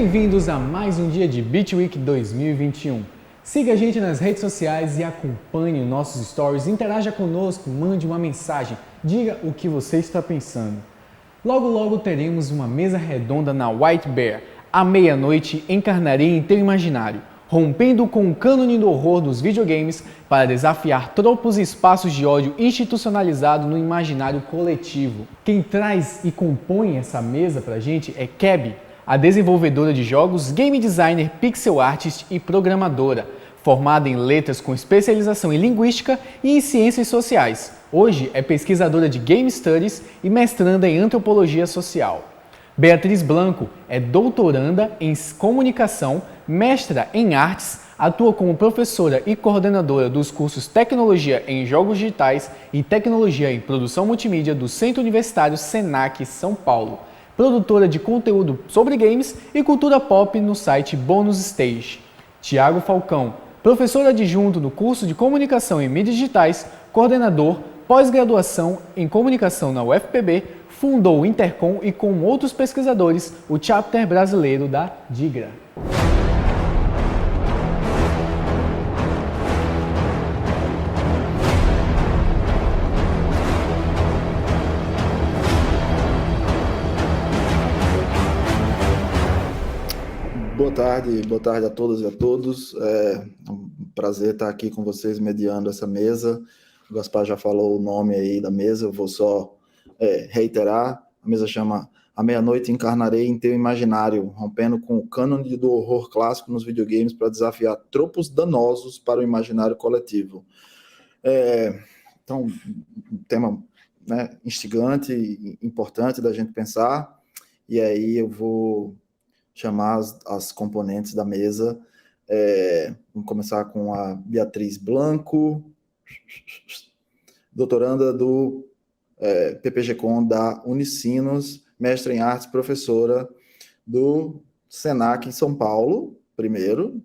Bem-vindos a mais um dia de Beat Week 2021. Siga a gente nas redes sociais e acompanhe nossos stories, interaja conosco, mande uma mensagem, diga o que você está pensando. Logo teremos uma mesa redonda na White Bear. À meia-noite encarnarei em teu imaginário, rompendo com o cânone do horror dos videogames para desafiar tropos e espaços de ódio institucionalizado no imaginário coletivo. Quem traz e compõe essa mesa pra gente é Keb, a desenvolvedora de jogos, game designer, pixel artist e programadora, formada em letras com especialização em linguística e em ciências sociais. Hoje é pesquisadora de Game Studies e mestranda em antropologia social. Beatriz Blanco é doutoranda em comunicação, mestra em artes, atua como professora e coordenadora dos cursos Tecnologia em Jogos Digitais e Tecnologia em Produção Multimídia do Centro Universitário Senac São Paulo, produtora de conteúdo sobre games e cultura pop no site Bonus Stage. Tiago Falcão, professor adjunto no curso de Comunicação em Mídias Digitais, coordenador, pós-graduação em Comunicação na UFPB, fundou o Intercom e, com outros pesquisadores, o chapter brasileiro da DIGRA. Boa tarde a todas e a todos. É um prazer estar aqui com vocês mediando essa mesa. O Gaspar já falou o nome aí da mesa, eu vou só reiterar. A mesa chama À Meia-Noite Encarnarei em Teu Imaginário, rompendo com o cânone do horror clássico nos videogames para desafiar tropos danosos para o imaginário coletivo. Então, um tema, né, instigante e importante da gente pensar, e aí eu vou chamar as componentes da mesa. Vamos começar com a Beatriz Blanco, doutoranda do PPG-Com da Unicinos, mestre em artes, professora do Senac em São Paulo, primeiro.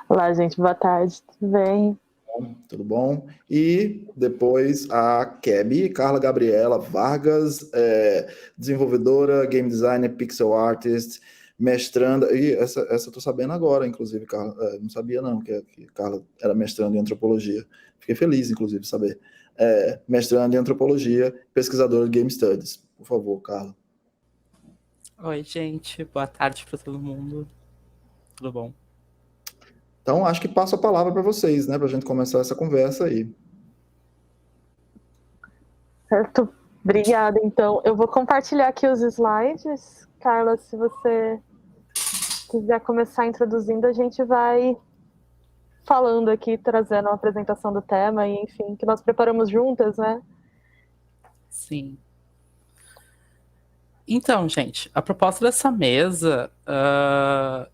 Olá, gente, boa tarde, tudo bem? Tudo bom? E depois a Keb, Carla Gabriela Vargas, desenvolvedora, game designer, pixel artist, mestranda, e essa eu tô sabendo agora, inclusive, Carla, não sabia não, que Carla era mestranda em antropologia. Fiquei feliz, inclusive, de saber. Mestranda em antropologia, pesquisadora de Game Studies. Por favor, Carla. Oi, gente, boa tarde para todo mundo. Tudo bom? Então, acho que passo a palavra para vocês, né, para a gente começar essa conversa aí. Certo, obrigada. Então, eu vou compartilhar aqui os slides. Carla, se você quiser começar introduzindo, a gente vai falando aqui, trazendo uma apresentação do tema, e enfim, que nós preparamos juntas, né? Sim. Então, gente, a proposta dessa mesa,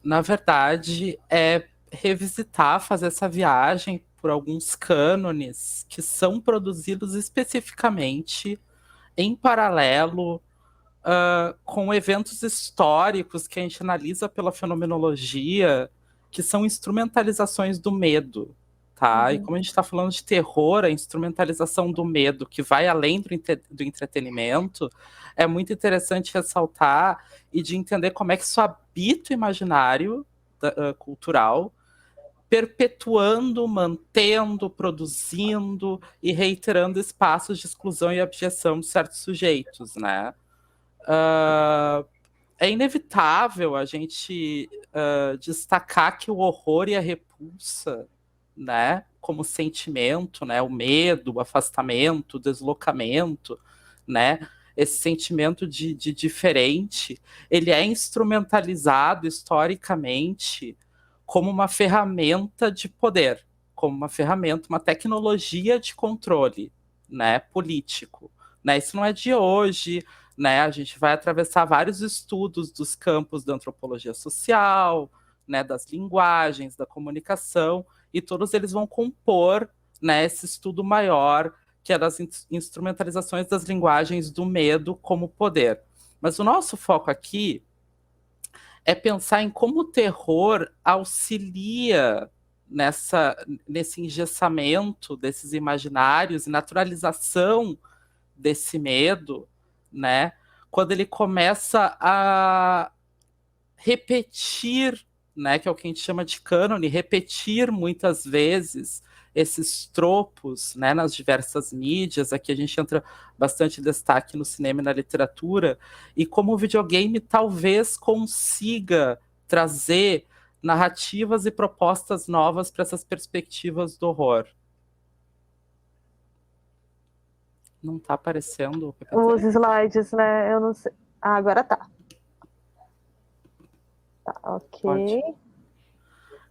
na verdade, é revisitar, fazer essa viagem por alguns cânones que são produzidos especificamente em paralelo com eventos históricos que a gente analisa pela fenomenologia, que são instrumentalizações do medo, tá? E como a gente está falando de terror, a instrumentalização do medo, que vai além do entretenimento, é muito interessante ressaltar e de entender como é que isso habita o imaginário cultural, perpetuando, mantendo, produzindo e reiterando espaços de exclusão e abjeção de certos sujeitos, né? É inevitável a gente destacar que o horror e a repulsa, né, como sentimento, né, o medo, o afastamento, o deslocamento, né, esse sentimento de diferente, ele é instrumentalizado historicamente como uma ferramenta de poder, como uma ferramenta, uma tecnologia de controle, né, político, né? Isso não é de hoje, né? A gente vai atravessar vários estudos dos campos da antropologia social, né, das linguagens, da comunicação, e todos eles vão compor, né, esse estudo maior, que é das instrumentalizações das linguagens do medo como poder. Mas o nosso foco aqui é pensar em como o terror auxilia nesse engessamento desses imaginários e naturalização desse medo, né? Quando ele começa a repetir, né, que é o que a gente chama de cânone, repetir muitas vezes esses tropos, né, nas diversas mídias. Aqui a gente entra bastante em destaque no cinema e na literatura, e como o videogame talvez consiga trazer narrativas e propostas novas para essas perspectivas do horror. Não tá aparecendo o PPT? Os slides, né? Eu não sei. Ah, agora tá. Tá, ok. Pode.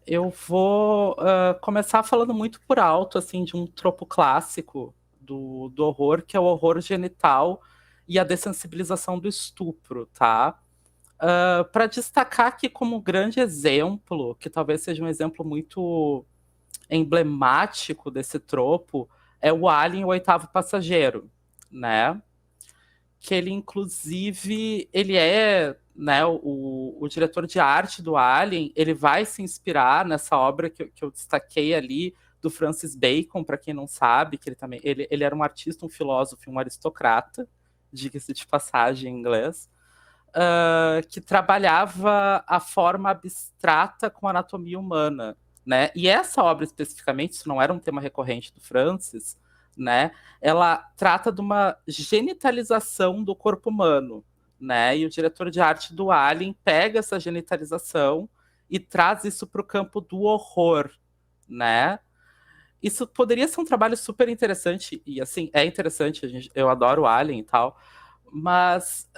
Eu vou começar falando muito por alto, assim, de um tropo clássico do horror, que é o horror genital e a dessensibilização do estupro, tá? Para destacar aqui como grande exemplo, que talvez seja um exemplo muito emblemático desse tropo, é o Alien, o Oitavo Passageiro, né? Que ele, inclusive, ele é, né, o diretor de arte do Alien, ele vai se inspirar nessa obra que eu destaquei ali, do Francis Bacon, para quem não sabe, que ele era um artista, um filósofo, um aristocrata, diga-se de passagem em inglês, que trabalhava a forma abstrata com a anatomia humana, né? E essa obra especificamente, isso não era um tema recorrente do Francis, né? Ela trata de uma genitalização do corpo humano, né? E o diretor de arte do Alien pega essa genitalização e traz isso para o campo do horror, né? Isso poderia ser um trabalho super interessante, e assim, é interessante, eu adoro o Alien e tal, mas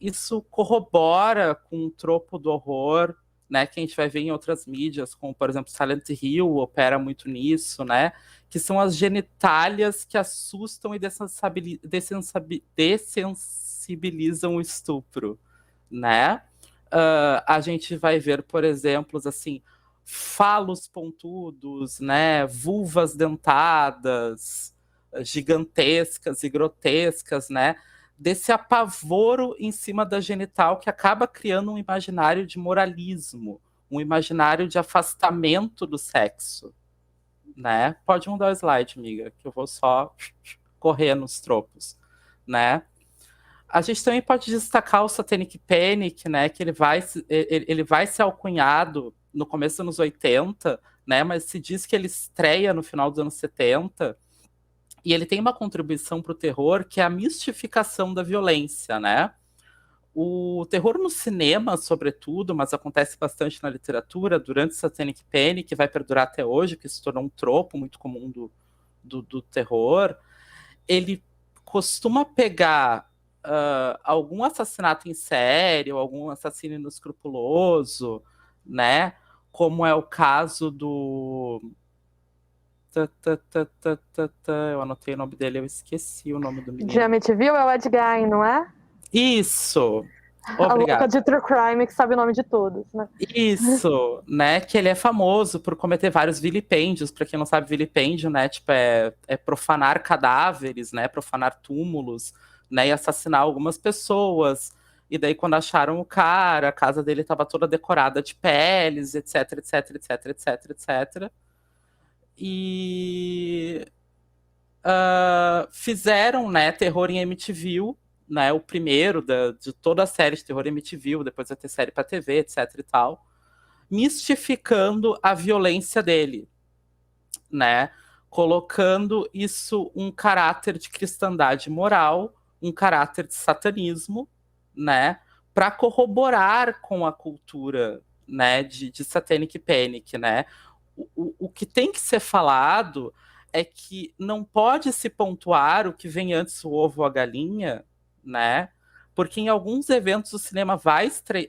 isso corrobora com um tropo do horror, né, que a gente vai ver em outras mídias, como, por exemplo, Silent Hill opera muito nisso, né, que são as genitálias que assustam e dessensibilizam o estupro, né? A gente vai ver, por exemplo, assim, falos pontudos, né, vulvas dentadas, gigantescas e grotescas, né, desse apavoro em cima da genital que acaba criando um imaginário de moralismo, um imaginário de afastamento do sexo, né? Pode mudar o slide, amiga, que eu vou só correr nos tropos, né? A gente também pode destacar o Satanic Panic, né, que ele vai ser alcunhado no começo dos anos 80, né, mas se diz que ele estreia no final dos anos 70, e ele tem uma contribuição para o terror, que é a mistificação da violência, né? O terror no cinema, sobretudo, mas acontece bastante na literatura, durante Satanic Panic, que vai perdurar até hoje, que se tornou um tropo muito comum do terror, ele costuma pegar algum assassinato em série, ou algum assassino inescrupuloso, né? Como é o caso do... Eu anotei o nome dele, eu esqueci o nome do menino. De Amityville é o Ed Gein, não é? Isso! A Obrigado. louca de True Crime que sabe o nome de todos, né? Isso, né? Que ele é famoso por cometer vários vilipêndios. Para quem não sabe, vilipêndio, né? Tipo, é profanar cadáveres, né? Profanar túmulos, né? E assassinar algumas pessoas. E daí, quando acharam o cara, a casa dele estava toda decorada de peles, etc, etc, etc, etc, etc. E fizeram, né, terror em Amityville, né, o primeiro de toda a série de terror em Amityville, depois vai ter série para TV, etc e tal, mistificando a violência dele, né, colocando isso um caráter de cristandade moral, um caráter de satanismo, né, para corroborar com a cultura, né, de Satanic Panic, né. O que tem que ser falado é que não pode se pontuar o que vem antes, o ovo ou a galinha, né? Porque em alguns eventos o cinema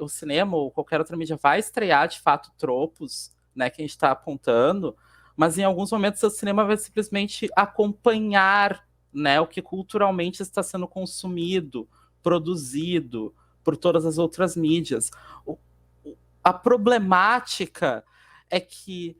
o cinema ou qualquer outra mídia vai estrear de fato tropos, né, que a gente está apontando, mas em alguns momentos o cinema vai simplesmente acompanhar, né, o que culturalmente está sendo consumido, produzido por todas as outras mídias. A problemática é que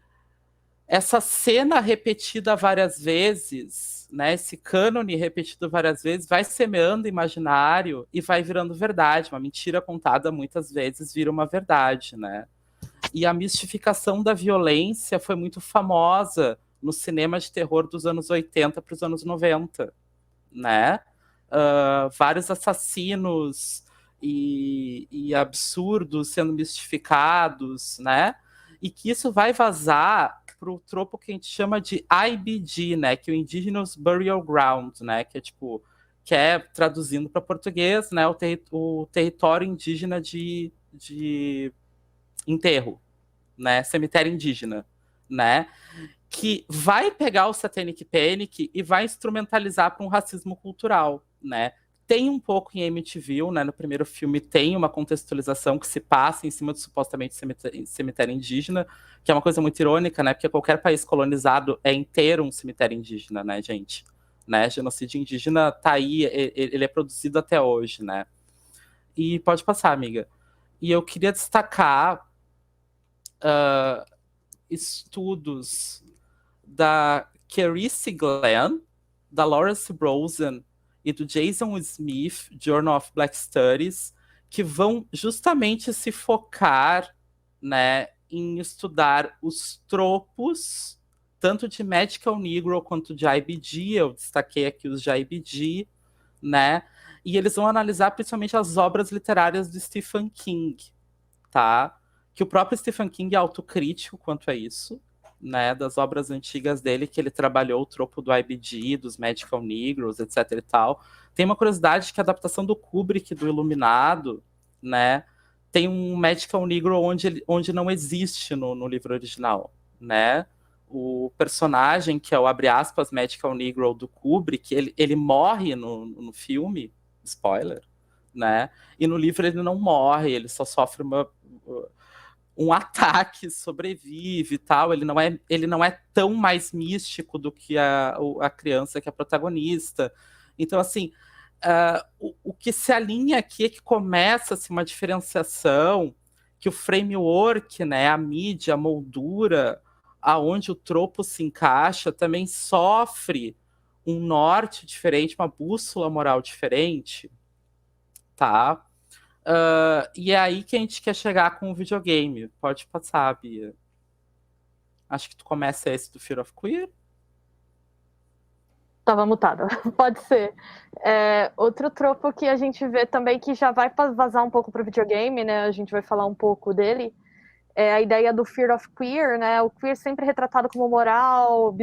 essa cena repetida várias vezes, né, esse cânone repetido várias vezes, vai semeando imaginário e vai virando verdade. Uma mentira contada muitas vezes vira uma verdade, né? E a mistificação da violência foi muito famosa no cinema de terror dos anos 80 para os anos 90, né? vários assassinos e absurdos sendo mistificados, né? E que isso vai vazar para o tropo que a gente chama de IBG, né? Que é o Indigenous Burial Ground, né? Que é tipo, que é, traduzindo para português, né? O território indígena de enterro, né? Cemitério indígena, né? Que vai pegar o Satanic Panic e vai instrumentalizar para um racismo cultural, né? Tem um pouco em Amityville, né? No primeiro filme tem uma contextualização que se passa em cima do supostamente cemitério indígena, que é uma coisa muito irônica, né? Porque qualquer país colonizado é inteiro um cemitério indígena, né, gente? Né? Genocídio indígena tá aí, ele é produzido até hoje, né? E pode passar, amiga. E eu queria destacar estudos da Carice Glenn, da Lawrence Rosen e do Jason Smith, Journal of Black Studies, que vão justamente se focar, né, em estudar os tropos, tanto de Magical Negro quanto de IBG. Eu destaquei aqui os de IBG, né? E eles vão analisar principalmente as obras literárias de Stephen King, tá? Que o próprio Stephen King é autocrítico quanto a isso, né? Das obras antigas dele, que ele trabalhou o tropo do IBG, dos Magical Negroes, etc e tal. Tem uma curiosidade que a adaptação do Kubrick, do Iluminado, né? Tem um Magical Negro onde não existe no livro original, né? O personagem, que é o, abre aspas, Magical Negro do Kubrick, ele morre no filme, spoiler, né? E no livro ele não morre, ele só sofre um ataque, sobrevive e tal. Ele não é tão mais místico do que a criança que é a protagonista. Então, assim, o que se alinha aqui é que começa-se uma diferenciação, que o framework, né, a mídia, a moldura, aonde o tropo se encaixa, também sofre um norte diferente, uma bússola moral diferente, tá? E é aí que a gente quer chegar com o videogame. Pode passar, Bia. Acho que tu começa esse do Fear of Queer. Tava mutada. Pode ser. Outro tropo que a gente vê também, que já vai vazar um pouco pro videogame, né? A gente vai falar um pouco dele. É a ideia do Fear of Queer, né? O queer sempre retratado como moral,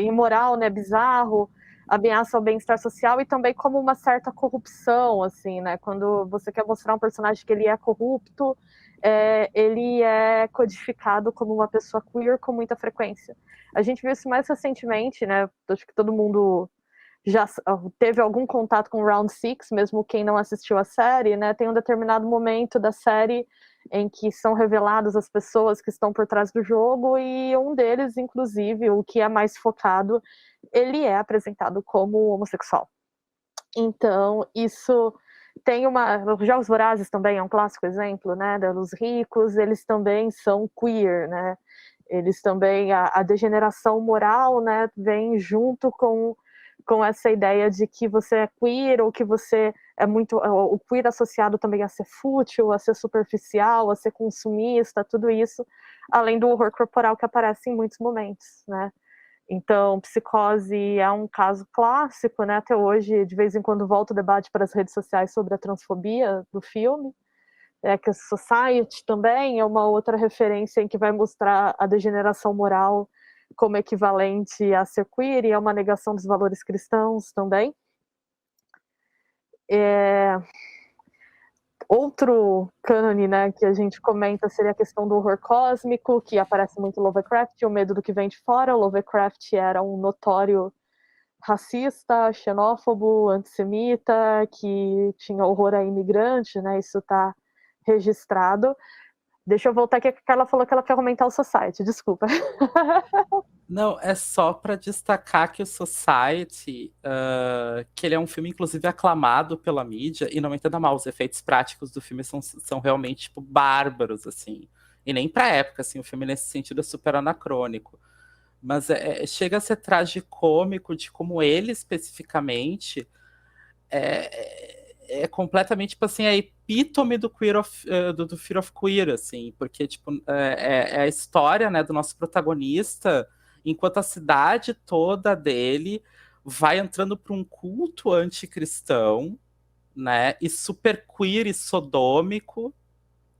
imoral, né? Bizarro, ameaça ao bem-estar social e também como uma certa corrupção, assim, né? Quando você quer mostrar um personagem que ele é corrupto, ele é codificado como uma pessoa queer com muita frequência. A gente viu isso mais recentemente, né? Acho que todo mundo já teve algum contato com Round Six, mesmo quem não assistiu a série, né? Tem um determinado momento da série em que são reveladas as pessoas que estão por trás do jogo, e um deles, inclusive, o que é mais focado, ele é apresentado como homossexual. Então, isso tem Jogos Vorazes também é um clássico exemplo, né? Dos ricos, eles também são queer, né? Eles também, a degeneração moral, né, vem junto com essa ideia de que você é queer, ou que você é muito... O queer associado também a ser fútil, a ser superficial, a ser consumista, tudo isso, além do horror corporal que aparece em muitos momentos, né? Então, Psicose é um caso clássico, né? Até hoje, de vez em quando, volta o debate para as redes sociais sobre a transfobia do filme. Que a Society também é uma outra referência em que vai mostrar a degeneração moral como equivalente a ser queer, e é uma negação dos valores cristãos também. Outro cânone, né, que a gente comenta seria a questão do horror cósmico, que aparece muito em Lovecraft, o medo do que vem de fora. O Lovecraft era um notório racista, xenófobo, antissemita, que tinha horror a imigrante, né, isso está registrado. Deixa eu voltar aqui, que a Carla falou que ela quer aumentar o Society, desculpa. Não, é só para destacar que o Society, que ele é um filme, inclusive, aclamado pela mídia, e não entenda mal, os efeitos práticos do filme são realmente, tipo, bárbaros, assim. E nem pra época, assim, o filme nesse sentido é super anacrônico. Mas chega a ser tragicômico de como ele, especificamente, é completamente, tipo assim, a epítome do do Fear of Queer, assim, porque, tipo, é a história, né, do nosso protagonista, enquanto a cidade toda dele vai entrando para um culto anticristão, né, e super queer e sodômico,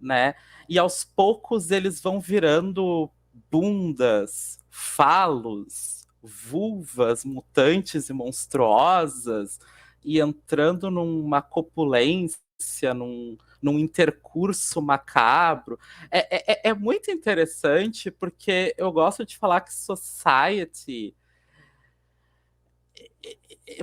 né, e aos poucos eles vão virando bundas, falos, vulvas mutantes e monstruosas, e entrando numa copulência, num intercurso macabro. É muito interessante, porque eu gosto de falar que Society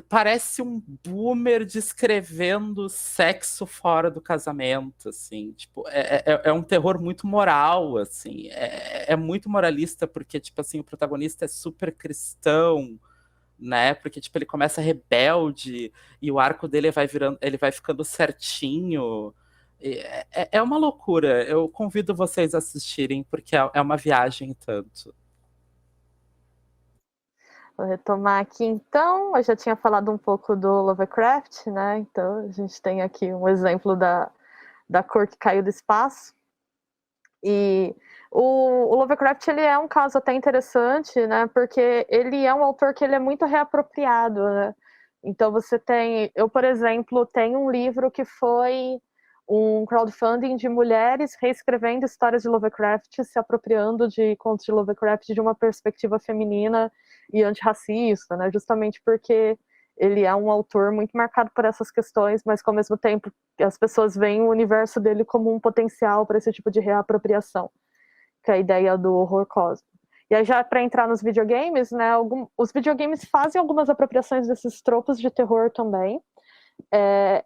parece um boomer descrevendo sexo fora do casamento, assim, tipo, é um terror muito moral, assim, é muito moralista, porque, tipo assim, o protagonista é super cristão, né, porque, tipo, ele começa rebelde, e o arco dele vai virando, ele vai ficando certinho, é uma loucura, eu convido vocês a assistirem, porque é uma viagem tanto. Vou retomar aqui então. Eu já tinha falado um pouco do Lovecraft, né? Então a gente tem aqui um exemplo da cor que caiu do espaço. E o Lovecraft, ele é um caso até interessante, né? Porque ele é um autor que ele é muito reapropriado, né? Então você tem, eu por exemplo, tenho um livro que foi um crowdfunding de mulheres reescrevendo histórias de Lovecraft, se apropriando de contos de Lovecraft de uma perspectiva feminina e antirracista, né? Justamente porque ele é um autor muito marcado por essas questões, mas que ao mesmo tempo as pessoas veem o universo dele como um potencial para esse tipo de reapropriação, que é a ideia do horror cósmico. E aí já para entrar nos videogames, né, os videogames fazem algumas apropriações desses tropos de terror também.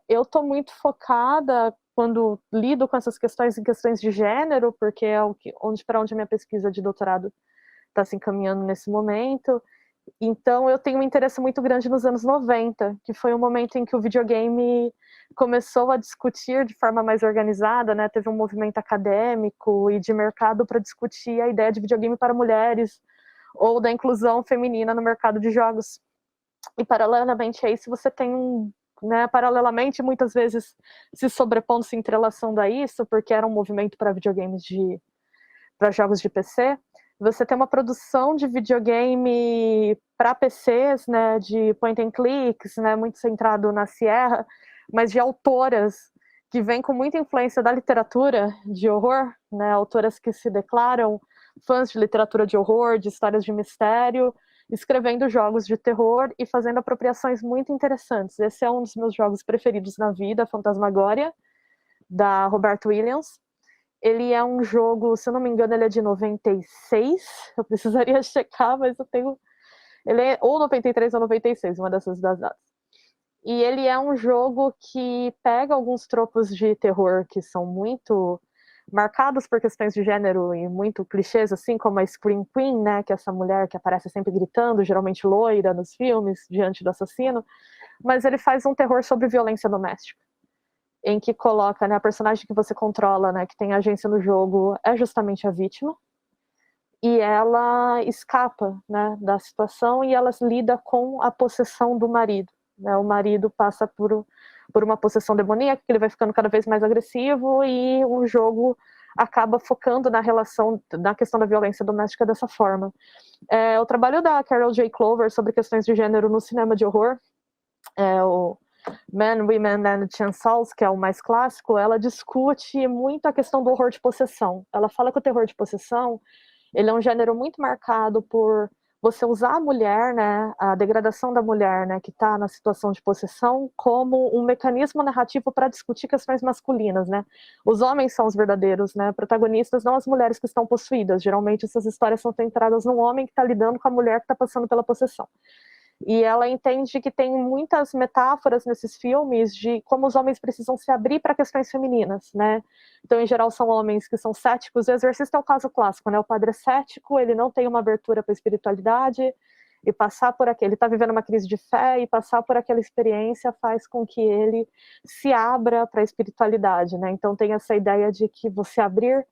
Eu estou muito focada quando lido com essas questões em questões de gênero, porque é para onde a minha pesquisa de doutorado está se encaminhando nesse momento. Então eu tenho um interesse muito grande nos anos 90, que foi um momento em que o videogame começou a discutir de forma mais organizada, né? Teve um movimento acadêmico e de mercado para discutir a ideia de videogame para mulheres ou da inclusão feminina no mercado de jogos. E paralelamente a isso você tem né, paralelamente muitas vezes se sobrepondo, se entrelaçando a isso, porque era um movimento para videogames para jogos de PC, você tem uma produção de videogame para PCs, né, de point and clicks, né, muito centrado na Sierra, mas de autoras que vêm com muita influência da literatura de horror, né, autoras que se declaram fãs de literatura de horror, de histórias de mistério, escrevendo jogos de terror e fazendo apropriações muito interessantes. Esse é um dos meus jogos preferidos na vida, Fantasmagória, da Roberta Williams. Ele é um jogo, se eu não me engano, ele é de 96. Eu precisaria checar, mas eu tenho. Ele é ou 93 ou 96, uma dessas das datas. E ele é um jogo que pega alguns tropos de terror que são muito marcados por questões de gênero e muito clichês, assim como a Scream Queen, né, que é essa mulher que aparece sempre gritando, geralmente loira nos filmes, diante do assassino. Mas ele faz um terror sobre violência doméstica, em que coloca, né, a personagem que você controla, né, que tem agência no jogo, é justamente a vítima, e ela escapa, né, da situação e ela lida com a possessão do marido. Né? O marido passa por uma possessão demoníaca, que ele vai ficando cada vez mais agressivo e o jogo acaba focando na relação, na questão da violência doméstica dessa forma. O trabalho da Carol J. Clover sobre questões de gênero no cinema de horror, o Men, Women and Chancells, que é o mais clássico, ela discute muito a questão do horror de possessão. Ela fala que o terror de possessão, ele é um gênero muito marcado por você usar a mulher, né, a degradação da mulher, né, que está na situação de possessão, como um mecanismo narrativo para discutir questões masculinas, né. Os homens são os verdadeiros, né, protagonistas, não as mulheres que estão possuídas. Geralmente essas histórias são centradas num homem que está lidando com a mulher que está passando pela possessão. E ela entende que tem muitas metáforas nesses filmes de como os homens precisam se abrir para questões femininas, né? Então, em geral, são homens que são céticos. O Exorcista é o caso clássico, né? O padre é cético, ele não tem uma abertura para a espiritualidade, e passar por aquele, ele está vivendo uma crise de fé, e passar por aquela experiência faz com que ele se abra para a espiritualidade, né? Então, tem essa ideia de que você abrir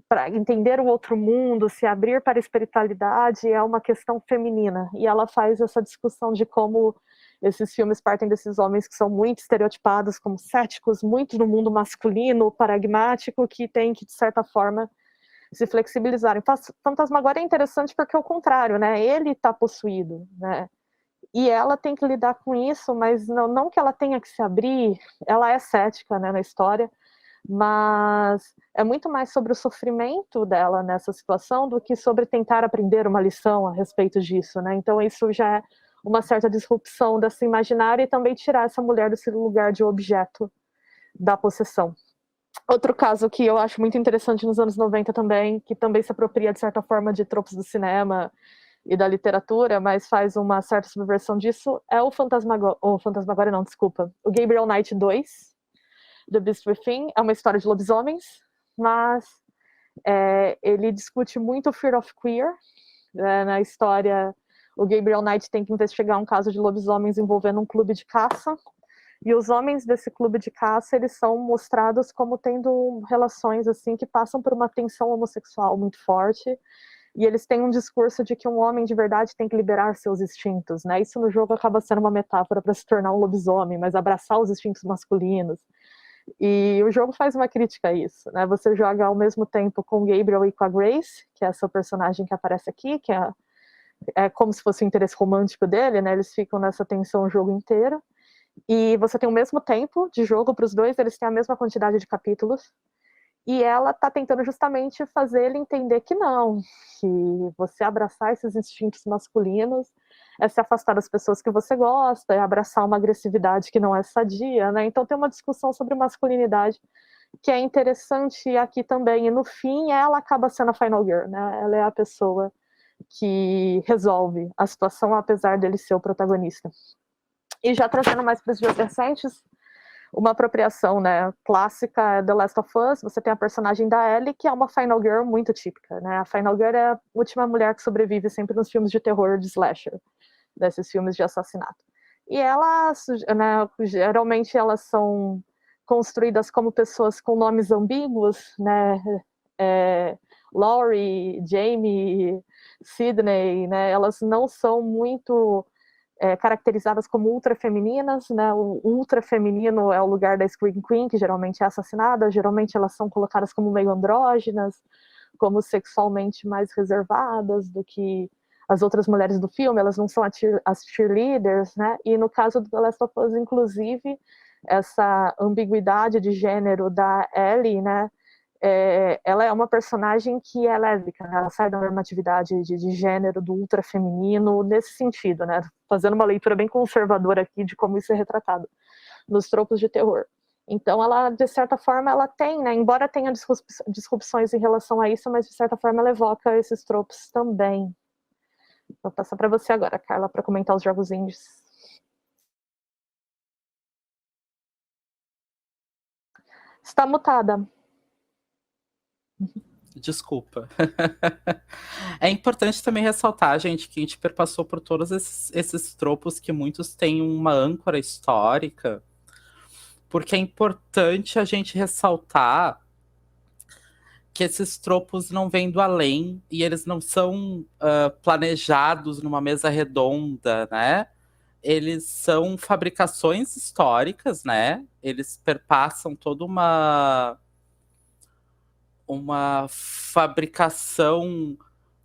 para entender o outro mundo, se abrir para a espiritualidade é uma questão feminina. E ela faz essa discussão de como esses filmes partem desses homens que são muito estereotipados como céticos, muito no mundo masculino, paradigmático, que tem que, de certa forma, se flexibilizarem. Fantasmagória é interessante porque é o contrário, né? Ele está possuído, né? E ela tem que lidar com isso, mas não que ela tenha que se abrir, ela é cética, né, na história, mas é muito mais sobre o sofrimento dela nessa situação do que sobre tentar aprender uma lição a respeito disso, né? Então isso já é uma certa disrupção desse imaginário e também tirar essa mulher desse lugar de objeto da possessão. Outro caso que eu acho muito interessante nos anos 90 também, que também se apropria de certa forma de tropos do cinema e da literatura, mas faz uma certa subversão disso, é o Fantasmagória não, desculpa, o Gabriel Knight 2, The Beast Within, é uma história de lobisomens, mas ele discute muito o fear of queer. Na história, o Gabriel Knight tem que investigar um caso de lobisomens envolvendo um clube de caça, e os homens desse clube de caça, eles são mostrados como tendo relações assim que passam por uma tensão homossexual muito forte, e eles têm um discurso de que um homem de verdade tem que liberar seus instintos, né? Isso no jogo acaba sendo uma metáfora para se tornar um lobisomem, mas abraçar os instintos masculinos. E o jogo faz uma crítica a isso, né? Você joga ao mesmo tempo com o Gabriel e com a Grace, que é essa personagem que aparece aqui, que é como se fosse o interesse romântico dele, né? Eles ficam nessa tensão o jogo inteiro. E você tem o mesmo tempo de jogo para os dois, eles têm a mesma quantidade de capítulos. E ela tá tentando justamente fazer ele entender que não, que você abraçar esses instintos masculinos é se afastar das pessoas que você gosta, é abraçar uma agressividade que não é sadia, né? Então tem uma discussão sobre masculinidade que é interessante aqui também. E no fim, ela acaba sendo a Final Girl, né? Ela é a pessoa que resolve a situação, apesar dele ser o protagonista. E já trazendo mais para os dias recentes, uma apropriação, né, clássica é The Last of Us. Você tem a personagem da Ellie, que é uma Final Girl muito típica, né? A Final Girl é a última mulher que sobrevive sempre nos filmes de terror de slasher, desses filmes de assassinato. E elas, né, geralmente elas são construídas como pessoas com nomes ambíguos, né? Laurie, Jamie, Sydney, né? Elas não são muito caracterizadas como ultra femininas, né? O ultra feminino é o lugar da Scream Queen, que geralmente é assassinada, geralmente elas são colocadas como meio andrógenas, como sexualmente mais reservadas do que as outras mulheres do filme, elas não são as cheerleaders, né? E no caso do The Last of Us, inclusive, essa ambiguidade de gênero da Ellie, né? Ela é uma personagem que é lésbica, né? Ela sai da normatividade de gênero do ultra feminino nesse sentido, né? Fazendo uma leitura bem conservadora aqui de como isso é retratado nos tropos de terror. Então ela, de certa forma, ela tem, né? Embora tenha disrupções em relação a isso, mas de certa forma ela evoca esses tropos também. Vou passar para você agora, Carla, para comentar os jogos indies. Está mutada. Desculpa. É importante também ressaltar, gente, que a gente perpassou por todos esses tropos que muitos têm uma âncora histórica, porque é importante a gente ressaltar que esses tropos não vêm do além e eles não são planejados numa mesa redonda, né? Eles são fabricações históricas, né? Eles perpassam toda uma fabricação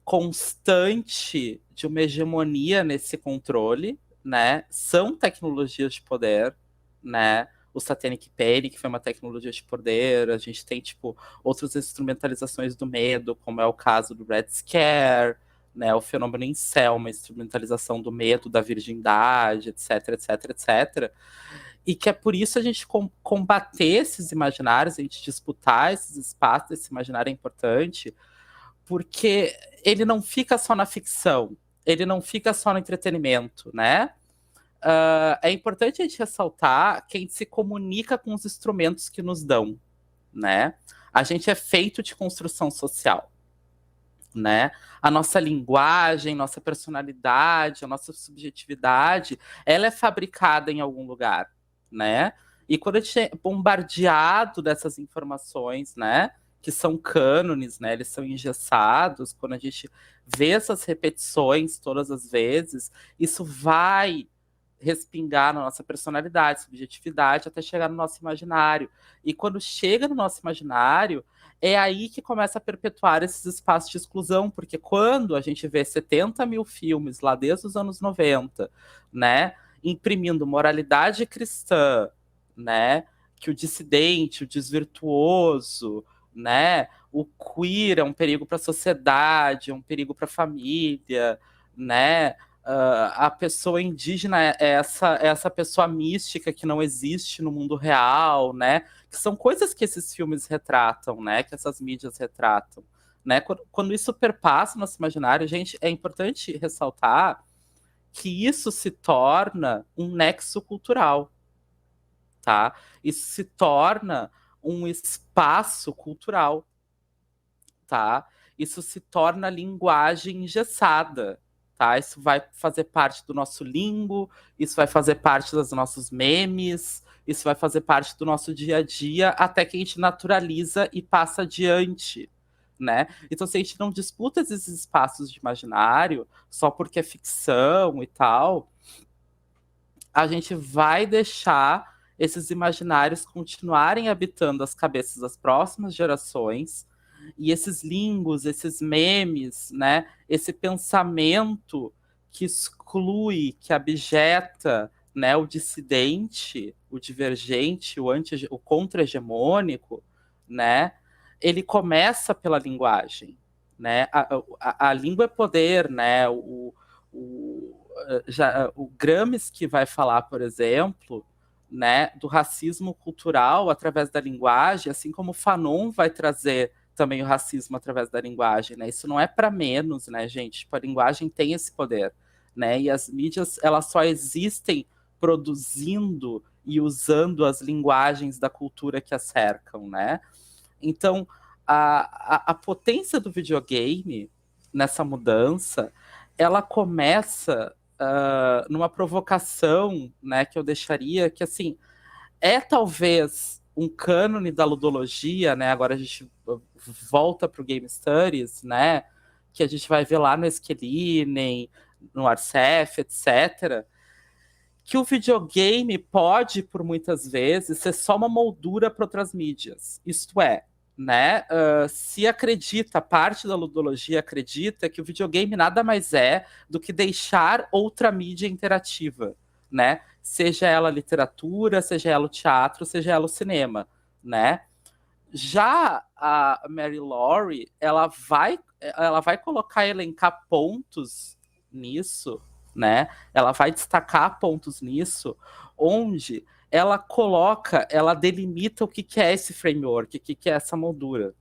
constante de uma hegemonia nesse controle, né? São tecnologias de poder, né? O Satanic Panic foi uma tecnologia de poder. A gente tem, tipo, outras instrumentalizações do medo, como é o caso do Red Scare, né? O fenômeno incel, uma instrumentalização do medo, da virgindade, etc, etc, etc. E que é por isso a gente combater esses imaginários, a gente disputar esses espaços, esse imaginário é importante, porque ele não fica só na ficção, ele não fica só no entretenimento, né? É importante a gente ressaltar que a gente se comunica com os instrumentos que nos dão, né? A gente é feito de construção social, né? A nossa linguagem, nossa personalidade, a nossa subjetividade, ela é fabricada em algum lugar, né? E quando a gente é bombardeado dessas informações, né? Que são cânones, né? Eles são engessados. Quando a gente vê essas repetições todas as vezes, isso vai respingar na nossa personalidade, subjetividade, até chegar no nosso imaginário. E quando chega no nosso imaginário, é aí que começa a perpetuar esses espaços de exclusão, porque quando a gente vê 70 mil filmes lá desde os anos 90, né, imprimindo moralidade cristã, né, que o dissidente, o desvirtuoso, né, o queer é um perigo para a sociedade, é um perigo para a família, né, a pessoa indígena é essa pessoa mística que não existe no mundo real, né? Que são coisas que esses filmes retratam, né? Que essas mídias retratam, né? Quando isso perpassa o nosso imaginário, gente, é importante ressaltar que isso se torna um nexo cultural, tá? Isso se torna um espaço cultural, tá? Isso se torna linguagem engessada, tá? Isso vai fazer parte do nosso lingo, isso vai fazer parte dos nossos memes, isso vai fazer parte do nosso dia a dia, até que a gente naturaliza e passa adiante, né? Então, se a gente não disputa esses espaços de imaginário, só porque é ficção e tal, a gente vai deixar esses imaginários continuarem habitando as cabeças das próximas gerações, e esses lingos, esses memes, né, esse pensamento que exclui, que abjeta, né, o dissidente, o divergente, o contra-hegemônico, né, ele começa pela linguagem, né? A língua é poder, né? O Gramsci vai falar, por exemplo, né, do racismo cultural através da linguagem, assim como o Fanon vai trazer também o racismo através da linguagem, né? Isso não é para menos, né, gente? Tipo, a linguagem tem esse poder, né? E as mídias, elas só existem produzindo e usando as linguagens da cultura que as cercam, né? Então, a potência do videogame nessa mudança, ela começa numa provocação, né, que eu deixaria, que assim, é talvez um cânone da ludologia, né? Agora a gente volta para o Game Studies, né? Que a gente vai ver lá no Esquilinen, no Arcef, etc. Que o videogame pode, por muitas vezes, ser só uma moldura para outras mídias. Isto é, né? Se acredita, parte da ludologia acredita que o videogame nada mais é do que deixar outra mídia interativa, né? Seja ela a literatura, seja ela o teatro, seja ela o cinema, né? Já a Mary Laurie, ela vai colocar, elencar pontos nisso, né? Ela vai destacar pontos nisso, onde ela coloca, ela delimita o que é esse framework, o que é essa moldura.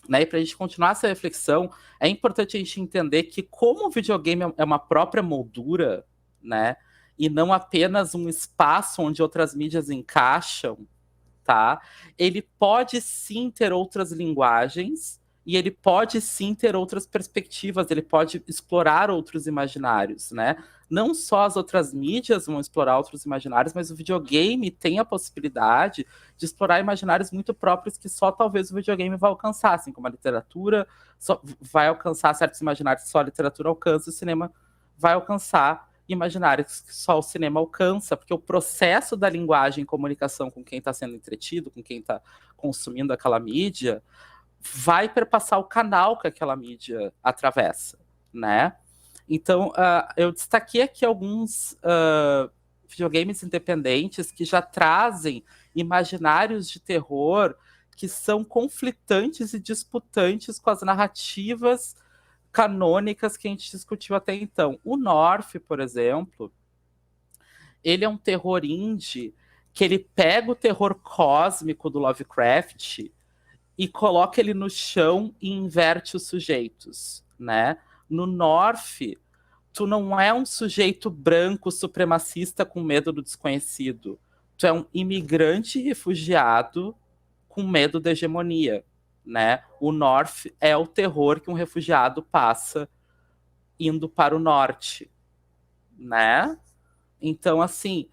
Né? E para a gente continuar essa reflexão, é importante a gente entender que como o videogame é uma própria moldura, né? E não apenas um espaço onde outras mídias encaixam, tá? Ele pode sim ter outras linguagens e ele pode sim ter outras perspectivas, ele pode explorar outros imaginários, né? Não só as outras mídias vão explorar outros imaginários, mas o videogame tem a possibilidade de explorar imaginários muito próprios que só talvez o videogame vai alcançar, assim como a literatura vai alcançar certos imaginários que só a literatura alcança, e o cinema vai alcançar imaginários que só o cinema alcança, porque o processo da linguagem e comunicação com quem está sendo entretido, com quem está consumindo aquela mídia, vai perpassar o canal que aquela mídia atravessa, né? Então, eu destaquei aqui alguns videogames independentes que já trazem imaginários de terror que são conflitantes e disputantes com as narrativas canônicas que a gente discutiu até então. O North, por exemplo, ele é um terror indie que ele pega o terror cósmico do Lovecraft e coloca ele no chão e inverte os sujeitos, né? No North, tu não é um sujeito branco supremacista com medo do desconhecido. Tu é um imigrante refugiado com medo da hegemonia, né? O North é o terror que um refugiado passa indo para o norte, né? Então, assim,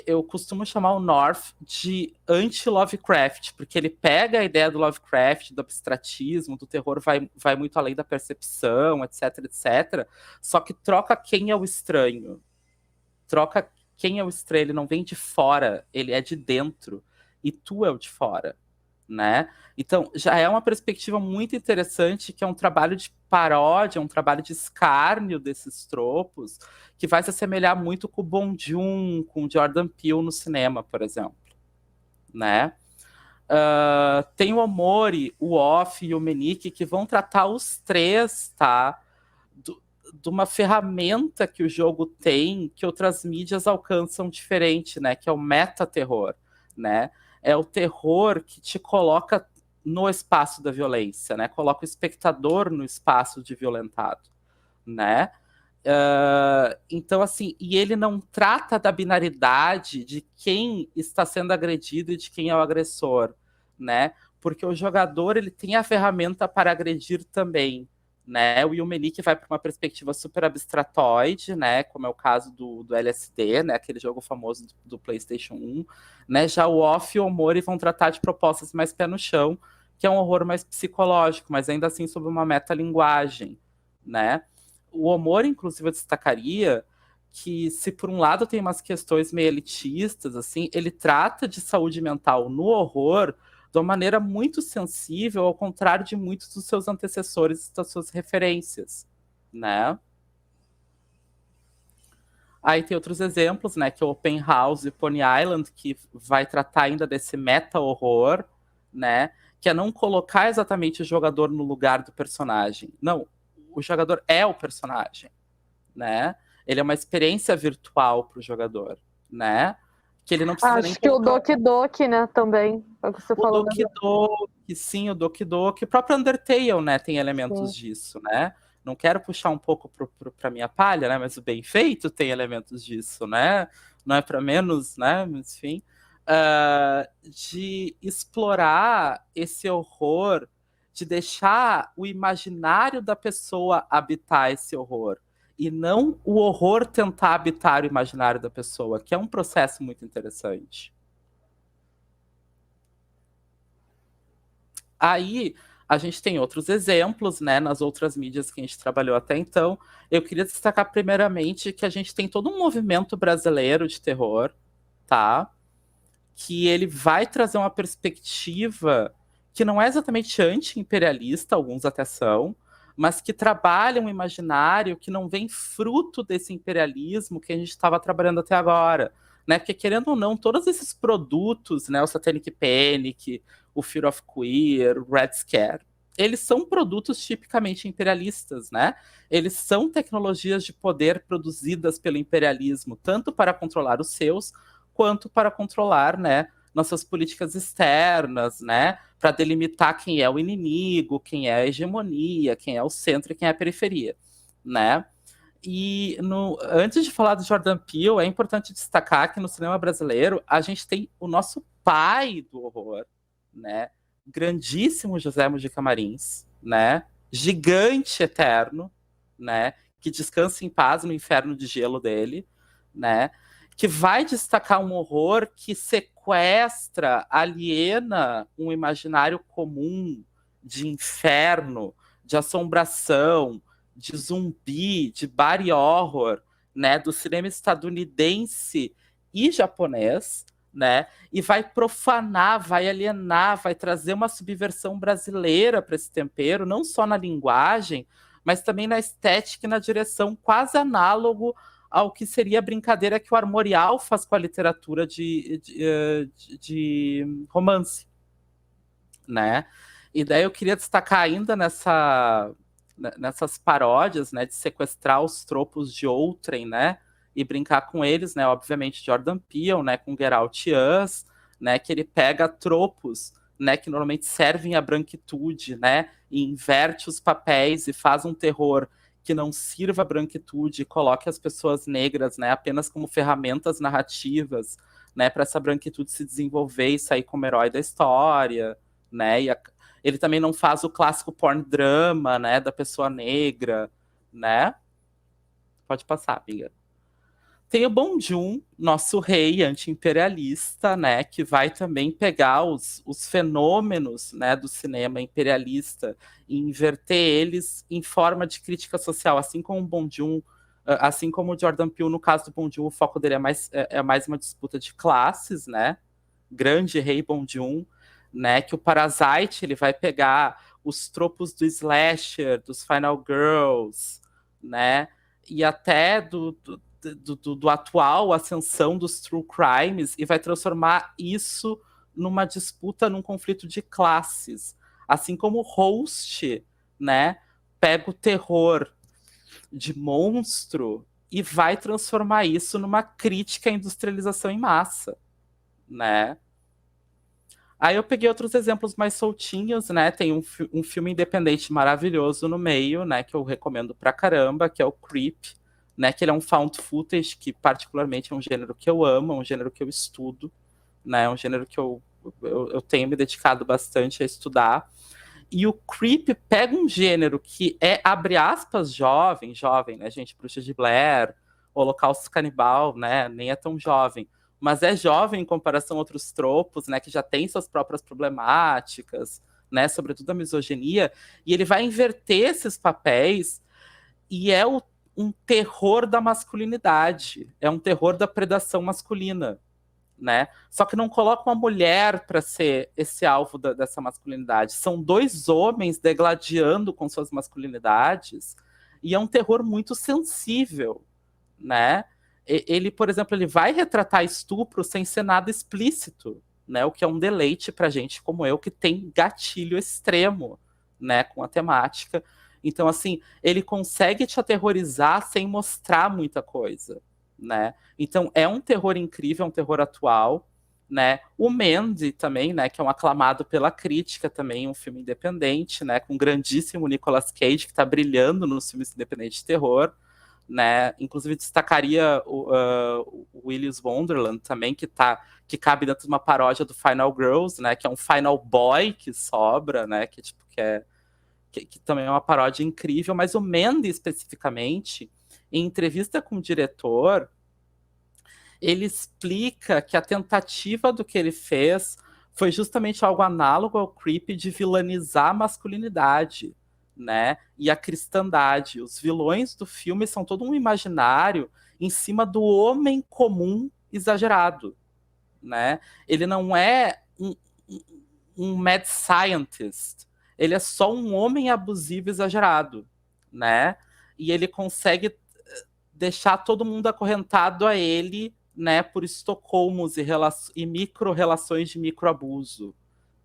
eu costumo chamar o North de anti-Lovecraft, porque ele pega a ideia do Lovecraft, do abstratismo, do terror, vai muito além da percepção, etc, etc, só que troca quem é o estranho, troca quem é o estranho, ele não vem de fora, ele é de dentro, e tu é o de fora, né? Então, já é uma perspectiva muito interessante, que é um trabalho de paródia, um trabalho de escárnio desses tropos, que vai se assemelhar muito com o Bong Joon, com o Jordan Peele no cinema, por exemplo, né? Tem o Omori, o Off e o Menique, que vão tratar os três, tá? De uma ferramenta que o jogo tem, que outras mídias alcançam diferente, né? Que é o meta-terror, né? É o terror que te coloca no espaço da violência, né? Coloca o espectador no espaço de violentado, né? Então, assim, e ele não trata da binaridade de quem está sendo agredido e de quem é o agressor, né? Porque o jogador, ele tem a ferramenta para agredir também, né? O Yumenik vai para uma perspectiva super abstratoide, né? Como é o caso do LSD, né? Aquele jogo famoso do PlayStation 1, né? Já o Off e o Omori vão tratar de propostas mais pé no chão, que é um horror mais psicológico, mas ainda assim sob uma metalinguagem, né? O Omori, inclusive, eu destacaria que, se por um lado tem umas questões meio elitistas, assim, ele trata de saúde mental no horror de uma maneira muito sensível, ao contrário de muitos dos seus antecessores e das suas referências, né? Aí tem outros exemplos, né, que é o Open House e Pony Island, que vai tratar ainda desse meta-horror, né, que é não colocar exatamente o jogador no lugar do personagem. Não, o jogador é o personagem, né? Ele é uma experiência virtual para o jogador, né? Que ele não precisa nem Acho que o colocar... Doki Doki, né, também. É o que você O falou. Doki Doki, sim, o Doki Doki. O próprio Undertale, né, tem elementos Sim. disso, né? Não quero puxar um pouco para minha palha, né? Mas o Bem Feito tem elementos disso, né? Não é para menos, né? Enfim, de explorar esse horror, de deixar o imaginário da pessoa habitar esse horror, e não o horror tentar habitar o imaginário da pessoa, que é um processo muito interessante. Aí a gente tem outros exemplos, né, nas outras mídias que a gente trabalhou até então. Eu queria destacar primeiramente que a gente tem todo um movimento brasileiro de terror, tá? Que ele vai trazer uma perspectiva que não é exatamente anti-imperialista, alguns até são, mas que trabalha um imaginário que não vem fruto desse imperialismo que a gente estava trabalhando até agora, né? Porque, querendo ou não, todos esses produtos, né, o Satanic Panic, o Fear of Queer, o Red Scare, eles são produtos tipicamente imperialistas, né? Eles são tecnologias de poder produzidas pelo imperialismo, tanto para controlar os seus, quanto para controlar, né, nossas políticas externas, né, para delimitar quem é o inimigo, quem é a hegemonia, quem é o centro e quem é a periferia, né? E antes de falar do Jordan Peele, é importante destacar que no cinema brasileiro a gente tem o nosso pai do horror, né? Grandíssimo José Mujica Marins, né? Gigante eterno, né? Que descansa em paz no inferno de gelo dele, né? Que vai destacar um horror que sequestra, aliena um imaginário comum de inferno, de assombração, de zumbi, de body horror, né, do cinema estadunidense e japonês, né, e vai profanar, vai alienar, vai trazer uma subversão brasileira para esse tempero, não só na linguagem, mas também na estética e na direção, quase análogo ao que seria a brincadeira que o Armorial faz com a literatura de romance, né? E daí eu queria destacar ainda nessas paródias, né, de sequestrar os tropos de outrem, né, e brincar com eles, né, obviamente Jordan Peele, né, com Get Out Us, né, que ele pega tropos, né, que normalmente servem à branquitude, né, e inverte os papéis e faz um terror que não sirva à branquitude e coloque as pessoas negras, né, apenas como ferramentas narrativas, né, para essa branquitude se desenvolver e sair como herói da história, né, ele também não faz o clássico porn drama, né, da pessoa negra, né? Pode passar, amiga. Tem o Bong Joon, nosso rei anti-imperialista, né, que vai também pegar os fenômenos, né, do cinema imperialista e inverter eles em forma de crítica social, assim como o Bong Joon Assim como o Jordan Peele, no caso do Bong Joon, o foco dele é mais uma disputa de classes, né? Grande rei Bong Joon, né? Que o Parasite ele vai pegar os tropos do slasher, dos Final Girls, né? E até do atual ascensão dos true crimes e vai transformar isso numa disputa, num conflito de classes. Assim como o Host, né? Pega o terror de monstro e vai transformar isso numa crítica à industrialização em massa, né? Aí eu peguei outros exemplos mais soltinhos, né? Tem um filme independente maravilhoso no meio, né? Que eu recomendo pra caramba, que é o Creep, né? Que ele é um found footage, que particularmente é um gênero que eu amo, é um gênero que eu estudo, né? É um gênero que eu tenho me dedicado bastante a estudar. E o Creep pega um gênero que é, abre aspas, jovem, né, gente? Bruxa de Blair, Holocausto Canibal, né? Nem é tão jovem. Mas é jovem em comparação a outros tropos, né? Que já tem suas próprias problemáticas, né? Sobretudo a misoginia. E ele vai inverter esses papéis e é um terror da masculinidade. É um terror da predação masculina, né? Só que não coloca uma mulher para ser esse alvo dessa masculinidade. São dois homens degladiando com suas masculinidades e é um terror muito sensível, né? Ele, por exemplo, ele vai retratar estupro sem ser nada explícito, né? O que é um deleite para gente como eu que tem gatilho extremo, né? Com a temática. Então, assim, ele consegue te aterrorizar sem mostrar muita coisa, né? Então é um terror incrível, é um terror atual, né? O Mandy também, né? Que é um aclamado pela crítica também, um filme independente, né? Com o grandíssimo Nicolas Cage que está brilhando nos filmes independentes de terror, né? Inclusive destacaria o Willy's Wonderland também, que cabe dentro de uma paródia do Final Girls, né? Que é um Final Boy que sobra, né? Que também é uma paródia incrível, mas o Mandy especificamente, em entrevista com o diretor, ele explica que a tentativa do que ele fez foi justamente algo análogo ao Creep de vilanizar a masculinidade, né? E a cristandade. Os vilões do filme são todo um imaginário em cima do homem comum exagerado, né? Ele não é um mad scientist, ele é só um homem abusivo exagerado, né? E ele consegue deixar todo mundo acorrentado a ele, né, por estocolmos e micro-relações de microabuso,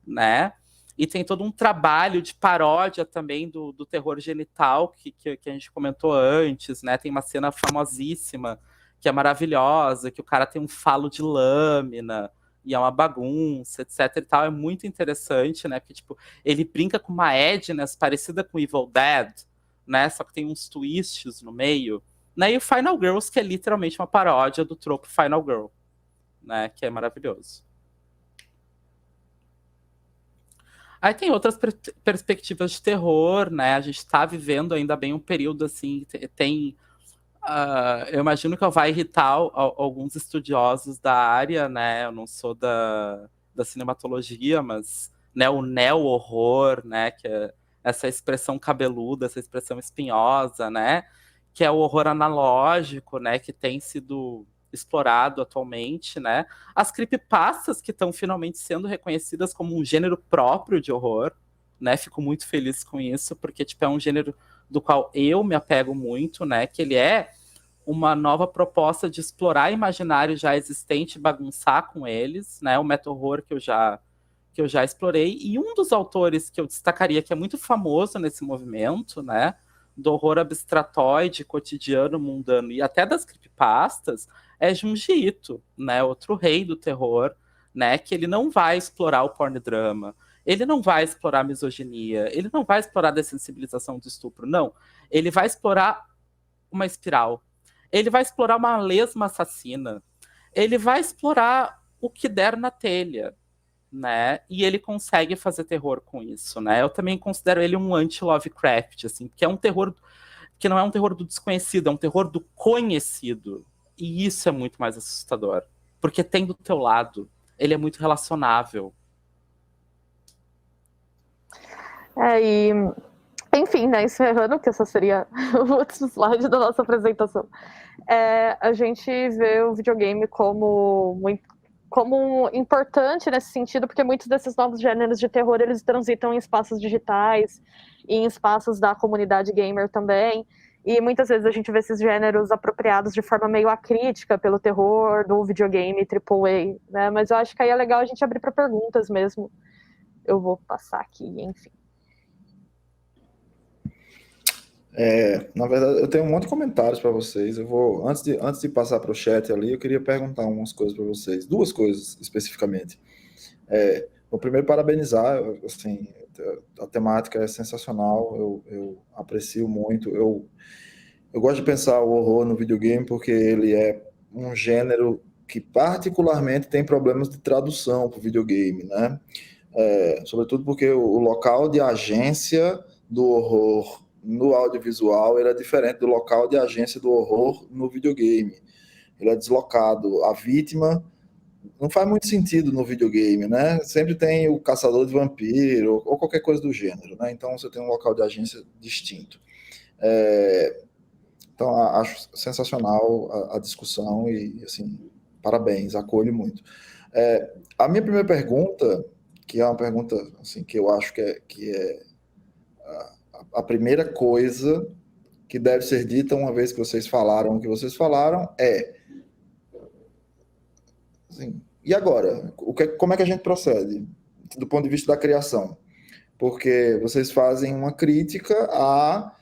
né? E tem todo um trabalho de paródia também do terror genital que a gente comentou antes, né? Tem uma cena famosíssima que é maravilhosa, que o cara tem um falo de lâmina e é uma bagunça, etc e tal. É muito interessante, né? Porque, tipo, ele brinca com uma edginess parecida com Evil Dead, né? Só que tem uns twists no meio. Né? E o Final Girls, que é literalmente uma paródia do tropo Final Girl, né? Que é maravilhoso. Aí tem outras perspectivas de terror, né? A gente está vivendo ainda bem um período assim, eu imagino que vai irritar alguns estudiosos da área, né? Eu não sou da cinematologia, mas né, o neo-horror, né? Que é essa expressão cabeluda, essa expressão espinhosa, né? Que é o horror analógico, né? Que tem sido explorado atualmente, né? As creepypastas que estão finalmente sendo reconhecidas como um gênero próprio de horror, né? Fico muito feliz com isso, porque tipo, é um gênero do qual eu me apego muito, né? Que ele é uma nova proposta de explorar imaginário já existente e bagunçar com eles, né? O meta-horror que eu já explorei. E um dos autores que eu destacaria, que é muito famoso nesse movimento, né? Do horror abstratoide, cotidiano, mundano e até das creepypastas, é Junji Ito, né? Outro rei do terror, né? Que ele não vai explorar o porn drama, ele não vai explorar a misoginia, ele não vai explorar a dessensibilização do estupro, não. Ele vai explorar uma espiral. Ele vai explorar uma lesma assassina. Ele vai explorar o que der na telha, né? E ele consegue fazer terror com isso, né? Eu também considero ele um anti-Lovecraft, assim, porque é um terror que não é um terror do desconhecido, é um terror do conhecido. E isso é muito mais assustador, porque tem do teu lado. Ele é muito relacionável. E Enfim, né, encerrando, que essa seria o último slide da nossa apresentação. A gente vê o videogame como importante nesse sentido, porque muitos desses novos gêneros de terror, eles transitam em espaços digitais e em espaços da comunidade gamer também, e muitas vezes a gente vê esses gêneros apropriados de forma meio acrítica pelo terror do videogame AAA, né? Mas eu acho que aí é legal a gente abrir para perguntas mesmo. Eu vou passar aqui, enfim. Na verdade, eu tenho um monte de comentários para vocês. Eu vou, antes de passar para o chat ali, eu queria perguntar umas coisas para vocês, duas coisas especificamente. Vou primeiro parabenizar, assim, a temática é sensacional, eu aprecio muito. Eu gosto de pensar o horror no videogame porque ele é um gênero que particularmente tem problemas de tradução para o videogame, né? Sobretudo porque o local de agência do horror no audiovisual ele é diferente do local de agência do horror no videogame. Ele é deslocado. A vítima não faz muito sentido no videogame, né? Sempre tem o caçador de vampiro ou qualquer coisa do gênero, né? Então você tem um local de agência distinto. Então acho sensacional a discussão e, assim, parabéns, acolho muito. A minha primeira pergunta, que é uma pergunta assim, que eu acho que é a primeira coisa que deve ser dita uma vez que vocês falaram o que vocês falaram assim, e agora? Como é que a gente procede do ponto de vista da criação? Porque vocês fazem uma crítica a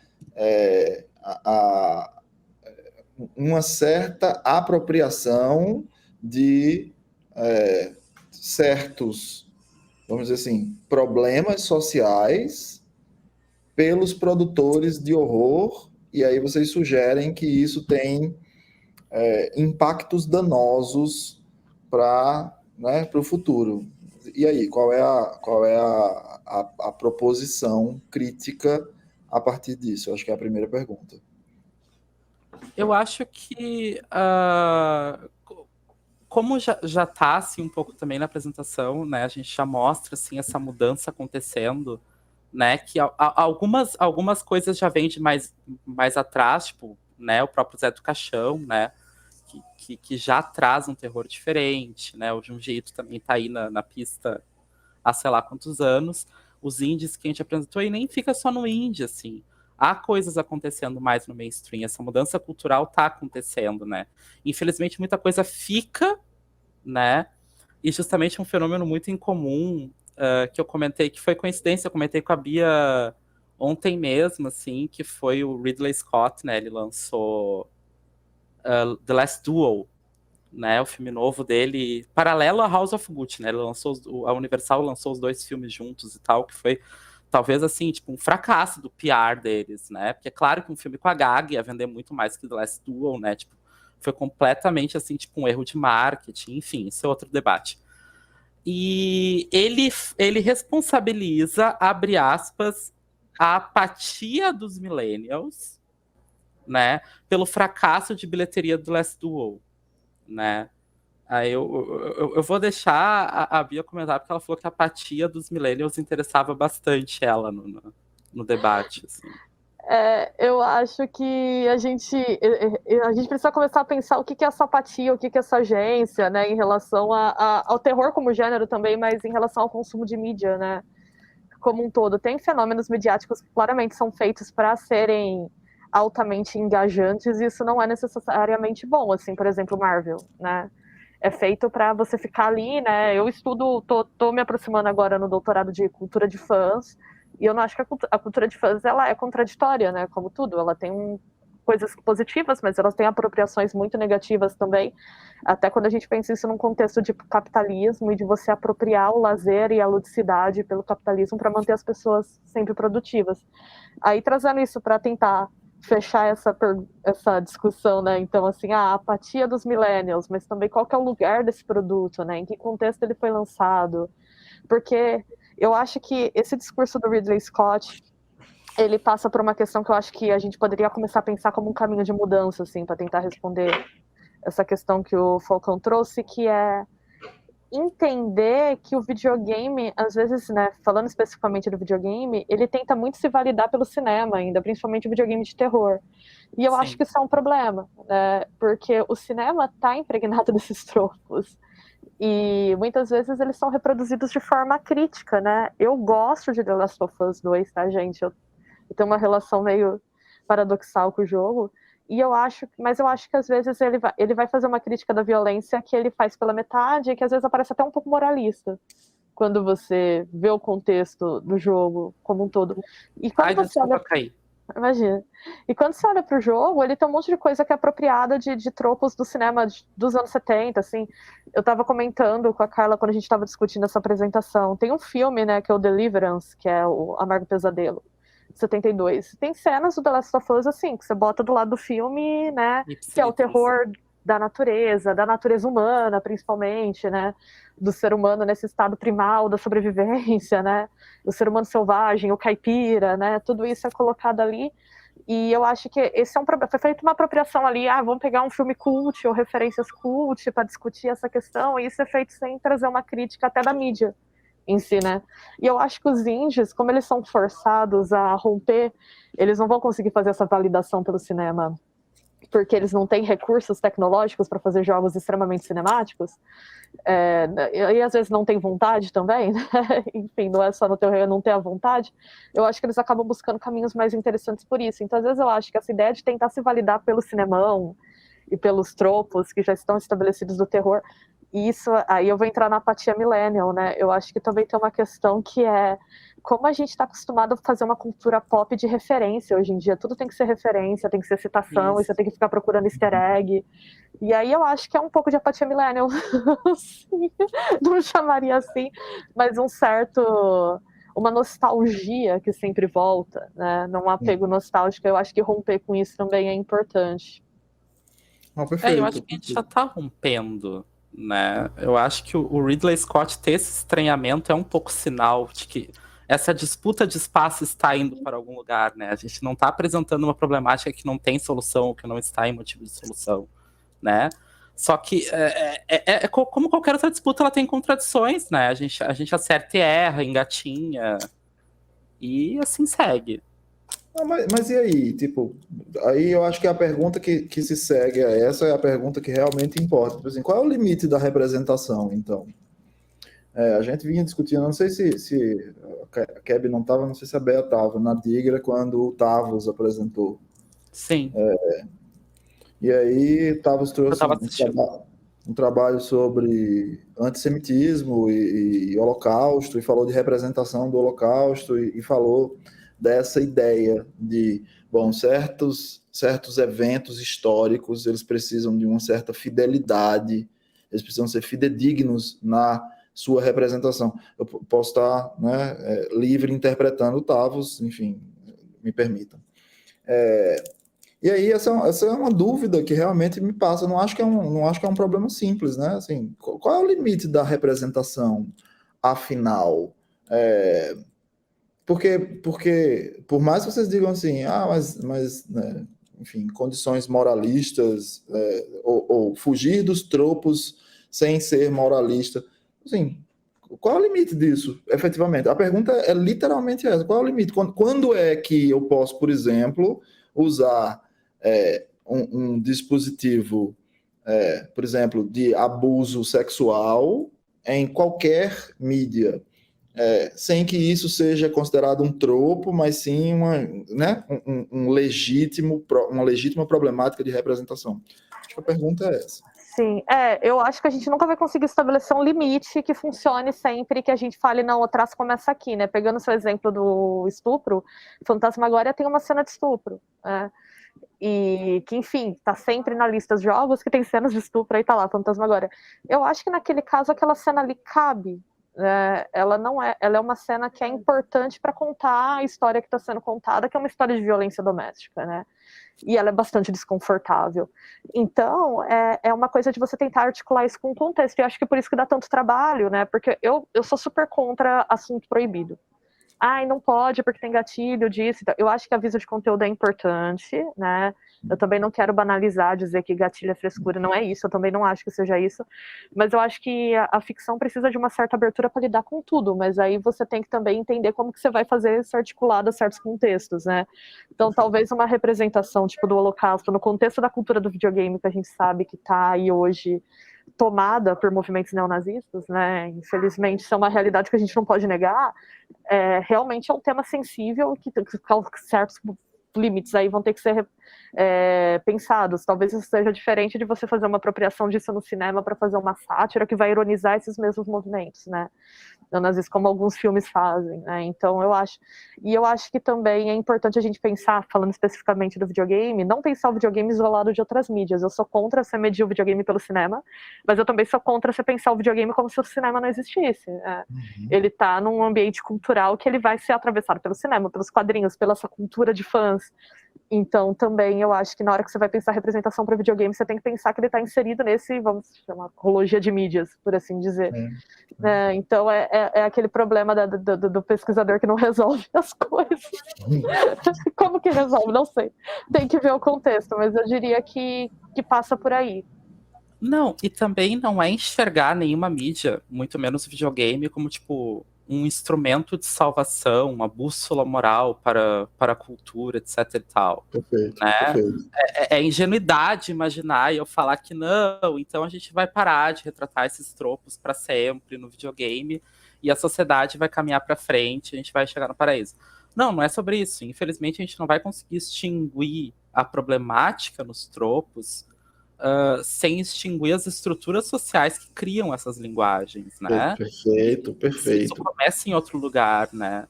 uma certa apropriação de certos, vamos dizer assim, problemas sociais pelos produtores de horror, e aí vocês sugerem que isso tem impactos danosos para o futuro. E aí, qual é a proposição crítica a partir disso? Eu acho que é a primeira pergunta. Eu acho que, como já está assim, um pouco também na apresentação, né, a gente já mostra assim, essa mudança acontecendo, né, que algumas coisas já vêm de mais atrás, tipo, né, o próprio Zé do Caixão, né, que já traz um terror diferente, né, o Junji Ito também está aí na pista há sei lá quantos anos, os indies que a gente apresentou, e nem fica só no indie, assim, há coisas acontecendo mais no mainstream, essa mudança cultural está acontecendo, né, infelizmente muita coisa fica, né, e justamente um fenômeno muito incomum, que eu comentei, que foi coincidência, eu comentei com a Bia ontem mesmo, assim, que foi o Ridley Scott, né, ele lançou The Last Duel, né, o filme novo dele, paralelo a House of Gucci, né, a Universal lançou os dois filmes juntos e tal, que foi talvez, assim, tipo, um fracasso do PR deles, né, porque é claro que um filme com a Gag ia vender muito mais que The Last Duel, né, tipo, foi completamente, assim, tipo, um erro de marketing, enfim, isso é outro debate. E ele responsabiliza, abre aspas, a apatia dos millennials, né, pelo fracasso de bilheteria do Last Duel, né. Aí eu vou deixar a Bia comentar, porque ela falou que a apatia dos millennials interessava bastante ela no debate, assim. Eu acho que a gente precisa começar a pensar o que é essa apatia, o que é essa agência, né, em relação ao terror como gênero também, mas em relação ao consumo de mídia, né, como um todo. Tem fenômenos mediáticos que claramente são feitos para serem altamente engajantes, e isso não é necessariamente bom, assim, por exemplo, Marvel, né, é feito para você ficar ali, né, eu tô me aproximando agora no doutorado de cultura de fãs, e eu não acho que a cultura de fãs ela é contraditória, né? Como tudo, ela tem coisas positivas, mas elas têm apropriações muito negativas também. Até quando a gente pensa isso num contexto de capitalismo e de você apropriar o lazer e a ludicidade pelo capitalismo para manter as pessoas sempre produtivas. Aí trazendo isso para tentar fechar essa discussão, né? Então, assim, a apatia dos millennials, mas também qual que é o lugar desse produto, né? Em que contexto ele foi lançado? Porque eu acho que esse discurso do Ridley Scott, ele passa por uma questão que eu acho que a gente poderia começar a pensar como um caminho de mudança, assim, para tentar responder essa questão que o Falcão trouxe, que é entender que o videogame, às vezes, né, falando especificamente do videogame, ele tenta muito se validar pelo cinema ainda, principalmente o videogame de terror. E eu acho Sim. que isso é um problema, né, porque o cinema está impregnado desses tropos. E muitas vezes eles são reproduzidos de forma crítica, né? Eu gosto de The Last of Us 2, tá, gente? Eu tenho uma relação meio paradoxal com o jogo. Mas eu acho que às vezes ele vai fazer uma crítica da violência que ele faz pela metade, e que às vezes aparece até um pouco moralista, quando você vê o contexto do jogo como um todo. E quando Ai, você desculpa olha. cair. Imagina. E quando você olha pro jogo, ele tem um monte de coisa que é apropriada de tropos do cinema dos anos 70, assim. Eu tava comentando com a Carla quando a gente tava discutindo essa apresentação. Tem um filme, né, que é o Deliverance, que é o Amargo Pesadelo, 72. Tem cenas do The Last of Us, assim, que você bota do lado do filme, né, que é o terror da natureza humana, principalmente, né, do ser humano nesse estado primal da sobrevivência, né, o ser humano selvagem, o caipira, né, tudo isso é colocado ali, e eu acho que esse é um problema, foi feita uma apropriação ali, vamos pegar um filme cult ou referências cult para discutir essa questão, e isso é feito sem trazer uma crítica até da mídia em si, né, e eu acho que os indies, como eles são forçados a romper, eles não vão conseguir fazer essa validação pelo cinema, porque eles não têm recursos tecnológicos para fazer jogos extremamente cinemáticos, e às vezes não tem vontade também, né? Enfim, não é só no teu não ter a vontade, eu acho que eles acabam buscando caminhos mais interessantes por isso. Então, às vezes eu acho que essa ideia de tentar se validar pelo cinemão e pelos tropos que já estão estabelecidos do terror, isso, aí eu vou entrar na apatia millennial, né? Eu acho que também tem uma questão que é como a gente está acostumado a fazer uma cultura pop de referência hoje em dia. Tudo tem que ser referência, tem que ser citação, e você tem que ficar procurando easter egg. E aí eu acho que é um pouco de apatia millennial. Não chamaria assim, mas uma nostalgia que sempre volta, né? Num apego nostálgico. Eu acho que romper com isso também é importante. Eu acho que a gente já tá rompendo, né? Eu acho que o Ridley Scott ter esse estranhamento é um pouco sinal de que essa disputa de espaço está indo para algum lugar, né? A gente não está apresentando uma problemática que não tem solução, que não está em motivo de solução, né? Só que como qualquer outra disputa, ela tem contradições, né? A gente acerta e erra, engatinha, e assim segue. Não, mas e aí? Tipo, aí eu acho que a pergunta que se segue a essa é a pergunta que realmente importa. Tipo assim, qual é o limite da representação, então? A gente vinha discutindo, não sei se a Keb não estava, não sei se a Bea estava, na Digra, quando o Tavos apresentou. Sim. E aí, Tavos trouxe um trabalho sobre antissemitismo e holocausto, e falou de representação do holocausto, e falou dessa ideia de, bom, certos eventos históricos, eles precisam de uma certa fidelidade, eles precisam ser fidedignos na sua representação. Eu posso estar, né, livre interpretando o Tavos, enfim, me permitam. E aí, essa é uma dúvida que realmente me passa. Eu não acho que é um problema simples, né? Assim, qual é o limite da representação, afinal? Porque, por mais que vocês digam assim, mas né, enfim, condições moralistas, ou fugir dos tropos sem ser moralista, assim, qual é o limite disso, efetivamente? A pergunta é literalmente essa: qual é o limite? Quando é que eu posso, por exemplo, usar um dispositivo, por exemplo, de abuso sexual em qualquer mídia, sem que isso seja considerado um tropo, mas sim uma legítima problemática de representação? Acho que a pergunta é essa. Sim, eu acho que a gente nunca vai conseguir estabelecer um limite que funcione sempre, que a gente fale, não, o traço começa aqui, né? Pegando o seu exemplo do estupro, Fantasmagoria tem uma cena de estupro, né? E que, enfim, tá sempre na lista de jogos que tem cenas de estupro, aí tá lá, Fantasmagoria. Eu acho que naquele caso aquela cena ali cabe, né? Ela é uma cena que é importante para contar a história que está sendo contada, que é uma história de violência doméstica, né? E ela é bastante desconfortável. Então, é uma coisa de você tentar articular isso com o contexto, e acho que por isso que dá tanto trabalho, né? Porque eu sou super contra assunto proibido. ai, não pode porque tem gatilho disso. Eu acho que aviso de conteúdo é importante, né? Eu também não quero banalizar, dizer que gatilho é frescura, não é isso, eu também não acho que seja isso, mas eu acho que a ficção precisa de uma certa abertura para lidar com tudo, mas aí você tem que também entender como que você vai fazer isso articulado a certos contextos, né? Então talvez uma representação tipo do Holocausto no contexto da cultura do videogame, que a gente sabe que está aí hoje tomada por movimentos neonazistas, né? Infelizmente, isso é uma realidade que a gente não pode negar. Realmente é um tema sensível que certos limites aí vão ter que ser pensados. Talvez isso seja diferente de você fazer uma apropriação disso no cinema para fazer uma sátira que vai ironizar esses mesmos movimentos, né? Neonazistas, como alguns filmes fazem, né? Então eu acho que também é importante a gente pensar, falando especificamente do videogame, não pensar o videogame isolado de outras mídias. Eu sou contra você medir o videogame pelo cinema, mas eu também sou contra você pensar o videogame como se o cinema não existisse. Ele está num ambiente cultural que ele vai ser atravessado pelo cinema, pelos quadrinhos, pela essa cultura de fãs. Então, também, eu acho que na hora que você vai pensar representação para videogame, você tem que pensar que ele está inserido nesse, vamos chamar, ecologia de mídias, por assim dizer. Então, é aquele problema do pesquisador que não resolve as coisas. Como que resolve? Não sei. Tem que ver o contexto, mas eu diria que passa por aí. Não, e também não é enxergar nenhuma mídia, muito menos o videogame, como, tipo, um instrumento de salvação, uma bússola moral para a cultura, etc e tal. Perfeito, Né? perfeito. É ingenuidade imaginar e eu falar que não, então a gente vai parar de retratar esses tropos para sempre no videogame e a sociedade vai caminhar para frente, a gente vai chegar no paraíso. Não é sobre isso. Infelizmente a gente não vai conseguir extinguir a problemática nos tropos sem extinguir as estruturas sociais que criam essas linguagens, né? Perfeito. Isso começa em outro lugar, né?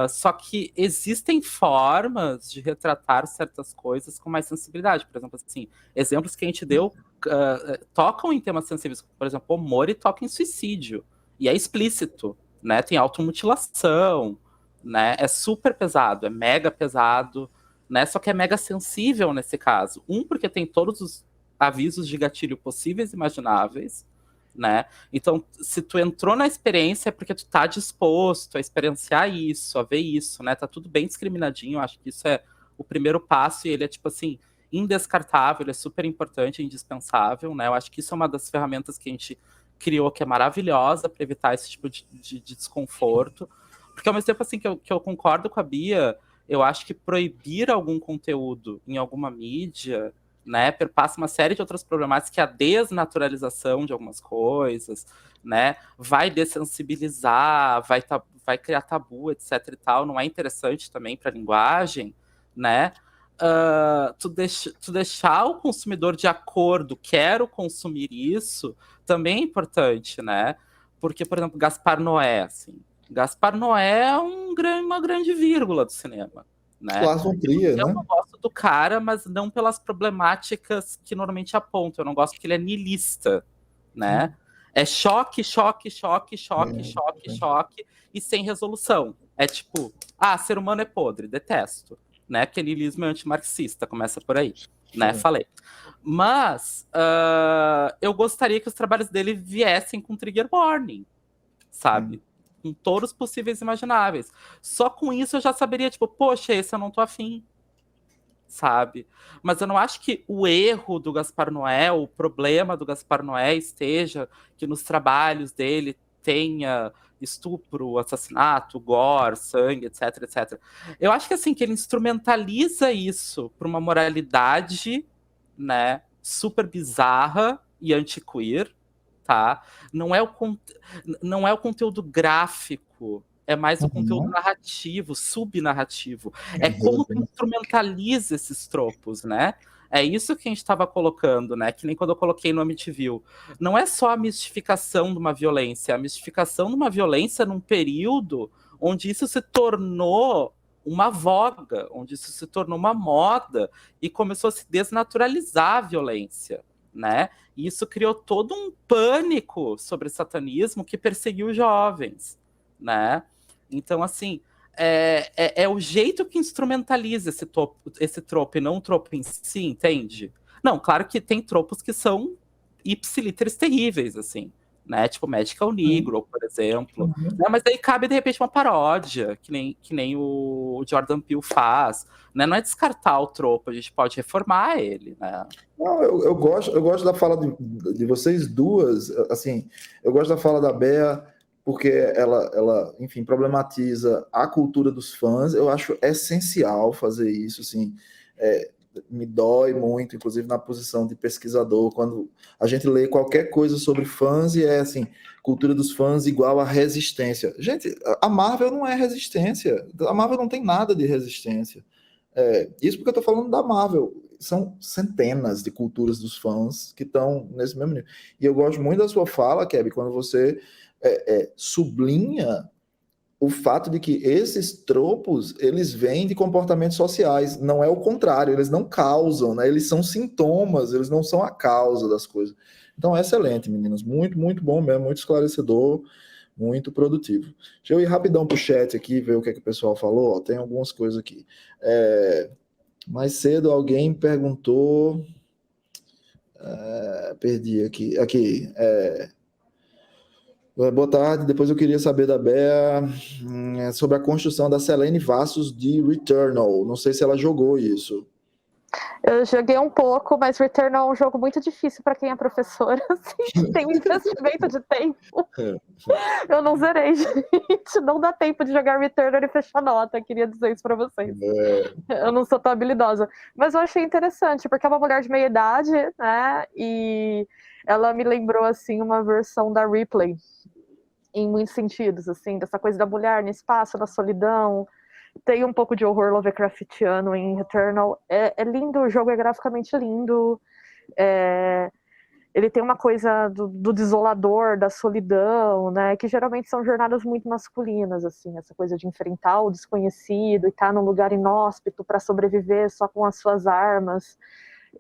Só que existem formas de retratar certas coisas com mais sensibilidade. Por exemplo, assim, exemplos que a gente deu tocam em temas sensíveis. Por exemplo, o Mori toca em suicídio. E é explícito, né? Tem automutilação, né? É super pesado, é mega pesado, né? Só que é mega sensível nesse caso. Porque tem todos os avisos de gatilho possíveis e imagináveis, né? Então, se tu entrou na experiência é porque tu tá disposto a experienciar isso, a ver isso, né? Tá tudo bem discriminadinho, acho que isso é o primeiro passo e ele é, tipo assim, indescartável, ele é super importante, indispensável, né? Eu acho que isso é uma das ferramentas que a gente criou que é maravilhosa para evitar esse tipo de desconforto. Porque ao mesmo tempo, assim, que eu concordo com a Bia, eu acho que proibir algum conteúdo em alguma mídia, né, perpassa uma série de outras problemáticas, que é a desnaturalização de algumas coisas, né, vai dessensibilizar, vai criar tabu, etc e tal, não é interessante também para a linguagem, né, tu deixar o consumidor de acordo, quero consumir isso, também é importante, né, porque, por exemplo, Gaspar Noé, assim, Gaspar Noé é uma grande vírgula do cinema, né? Eu não gosto do cara, mas não pelas problemáticas que normalmente apontam. Eu não gosto porque ele é niilista, né? É choque e sem resolução. É tipo, ser humano é podre, detesto, né? Porque niilismo é antimarxista, começa por aí, né? Falei. Mas eu gostaria que os trabalhos dele viessem com trigger warning, sabe? Com todos os possíveis e imagináveis. Só com isso eu já saberia, tipo, poxa, esse eu não tô afim, sabe? Mas eu não acho que o erro do Gaspar Noé, o problema do Gaspar Noé esteja que nos trabalhos dele tenha estupro, assassinato, gore, sangue, etc, etc. Eu acho que, assim, que ele instrumentaliza isso para uma moralidade, né, super bizarra e anti-queer, tá? Não é o conteúdo gráfico, é mais o conteúdo narrativo, subnarrativo. É como tu instrumentaliza esses tropos, né? É isso que a gente estava colocando, né? Que nem quando eu coloquei no Amityville. Não é só a mistificação de uma violência, é a mistificação de uma violência num período onde isso se tornou uma voga, onde isso se tornou uma moda e começou a se desnaturalizar a violência, né? E isso criou todo um pânico sobre satanismo que perseguiu os jovens, né? Então, assim, é o jeito que instrumentaliza esse tropo e não o tropo em si, entende? Não, claro que tem tropos que são ipsiliteres terríveis, assim, né? Tipo Magical Negro, por exemplo. Né? Mas daí cabe, de repente, uma paródia, que nem o Jordan Peele faz. Né? Não é descartar o tropo, a gente pode reformar ele, né? Não, eu gosto da fala de vocês duas, assim, eu gosto da fala da Bea porque ela, enfim, problematiza a cultura dos fãs. Eu acho essencial fazer isso, assim, me dói muito, inclusive na posição de pesquisador, quando a gente lê qualquer coisa sobre fãs e é assim, cultura dos fãs igual a resistência. Gente, a Marvel não é resistência, a Marvel não tem nada de resistência. Isso porque eu tô falando da Marvel. São centenas de culturas dos fãs que estão nesse mesmo nível. E eu gosto muito da sua fala, Keb, quando você sublinha o fato de que esses tropos, eles vêm de comportamentos sociais, não é o contrário, eles não causam, né? Eles são sintomas, eles não são a causa das coisas. Então é excelente, meninas, muito, muito bom mesmo, muito esclarecedor, muito produtivo. Deixa eu ir rapidão pro chat aqui, ver o que é que o pessoal falou. Ó, tem algumas coisas aqui. Mais cedo alguém perguntou. Perdi aqui. Boa tarde. Depois eu queria saber da Bea sobre a construção da Selene Vassos de Returnal. Não sei se ela jogou isso. Eu joguei um pouco, mas Returnal é um jogo muito difícil para quem é professora. Assim, tem um investimento de tempo. Eu não zerei, gente. Não dá tempo de jogar Returnal e fechar nota. Queria dizer isso para vocês. Eu não sou tão habilidosa. Mas eu achei interessante, porque é uma mulher de meia idade, né? E ela me lembrou, assim, uma versão da Ripley. Em muitos sentidos, assim, dessa coisa da mulher no espaço, na solidão. Tem um pouco de horror Lovecraftiano em Returnal. É lindo, o jogo é graficamente lindo. Ele tem uma coisa do desolador, da solidão, né? Que geralmente são jornadas muito masculinas, assim, essa coisa de enfrentar o desconhecido e estar num lugar inóspito para sobreviver só com as suas armas.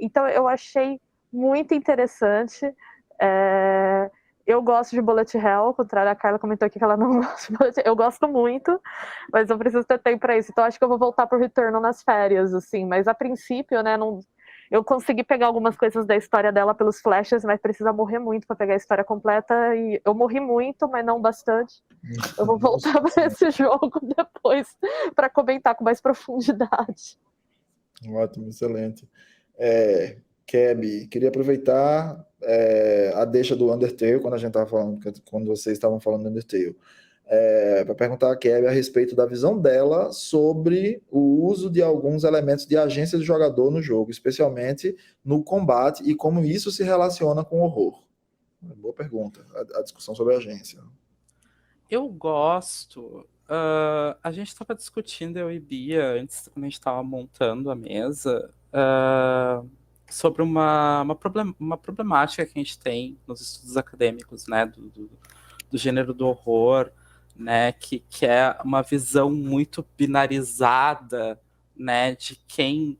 Então eu achei muito interessante. Eu gosto de Bullet Hell, ao contrário, a Carla comentou aqui que ela não gosta de Bullet Hell. Eu gosto muito, mas eu preciso ter tempo para isso. Então acho que eu vou voltar pro Returnal nas férias, assim. Mas a princípio, né, eu consegui pegar algumas coisas da história dela pelos flashes, mas precisa morrer muito para pegar a história completa. E eu morri muito, mas não bastante. Eu vou voltar para esse jogo depois para comentar com mais profundidade. Ótimo, excelente. Keb, queria aproveitar a deixa do Undertale, quando a gente estava falando, quando vocês estavam falando do Undertale, para perguntar a Keb a respeito da visão dela sobre o uso de alguns elementos de agência do jogador no jogo, especialmente no combate, e como isso se relaciona com o horror. Boa pergunta, a discussão sobre a agência. Eu gosto. A gente estava discutindo, eu e Bia, antes, quando a gente estava montando a mesa, sobre uma problemática que a gente tem nos estudos acadêmicos, né, do gênero do horror, né, que é uma visão muito binarizada, né, de quem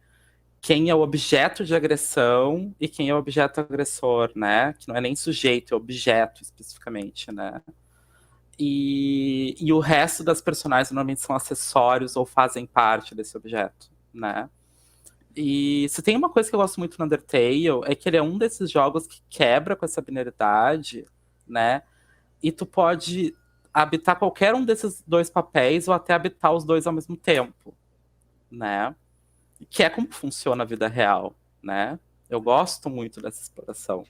é o objeto de agressão e quem é o objeto agressor, né, que não é nem sujeito, é objeto especificamente, né. E o resto das personagens normalmente são acessórios ou fazem parte desse objeto, né? E se tem uma coisa que eu gosto muito no Undertale, é que ele é um desses jogos que quebra com essa binaridade, né? E tu pode habitar qualquer um desses dois papéis ou até habitar os dois ao mesmo tempo, né? Que é como funciona a vida real, né? Eu gosto muito dessa exploração.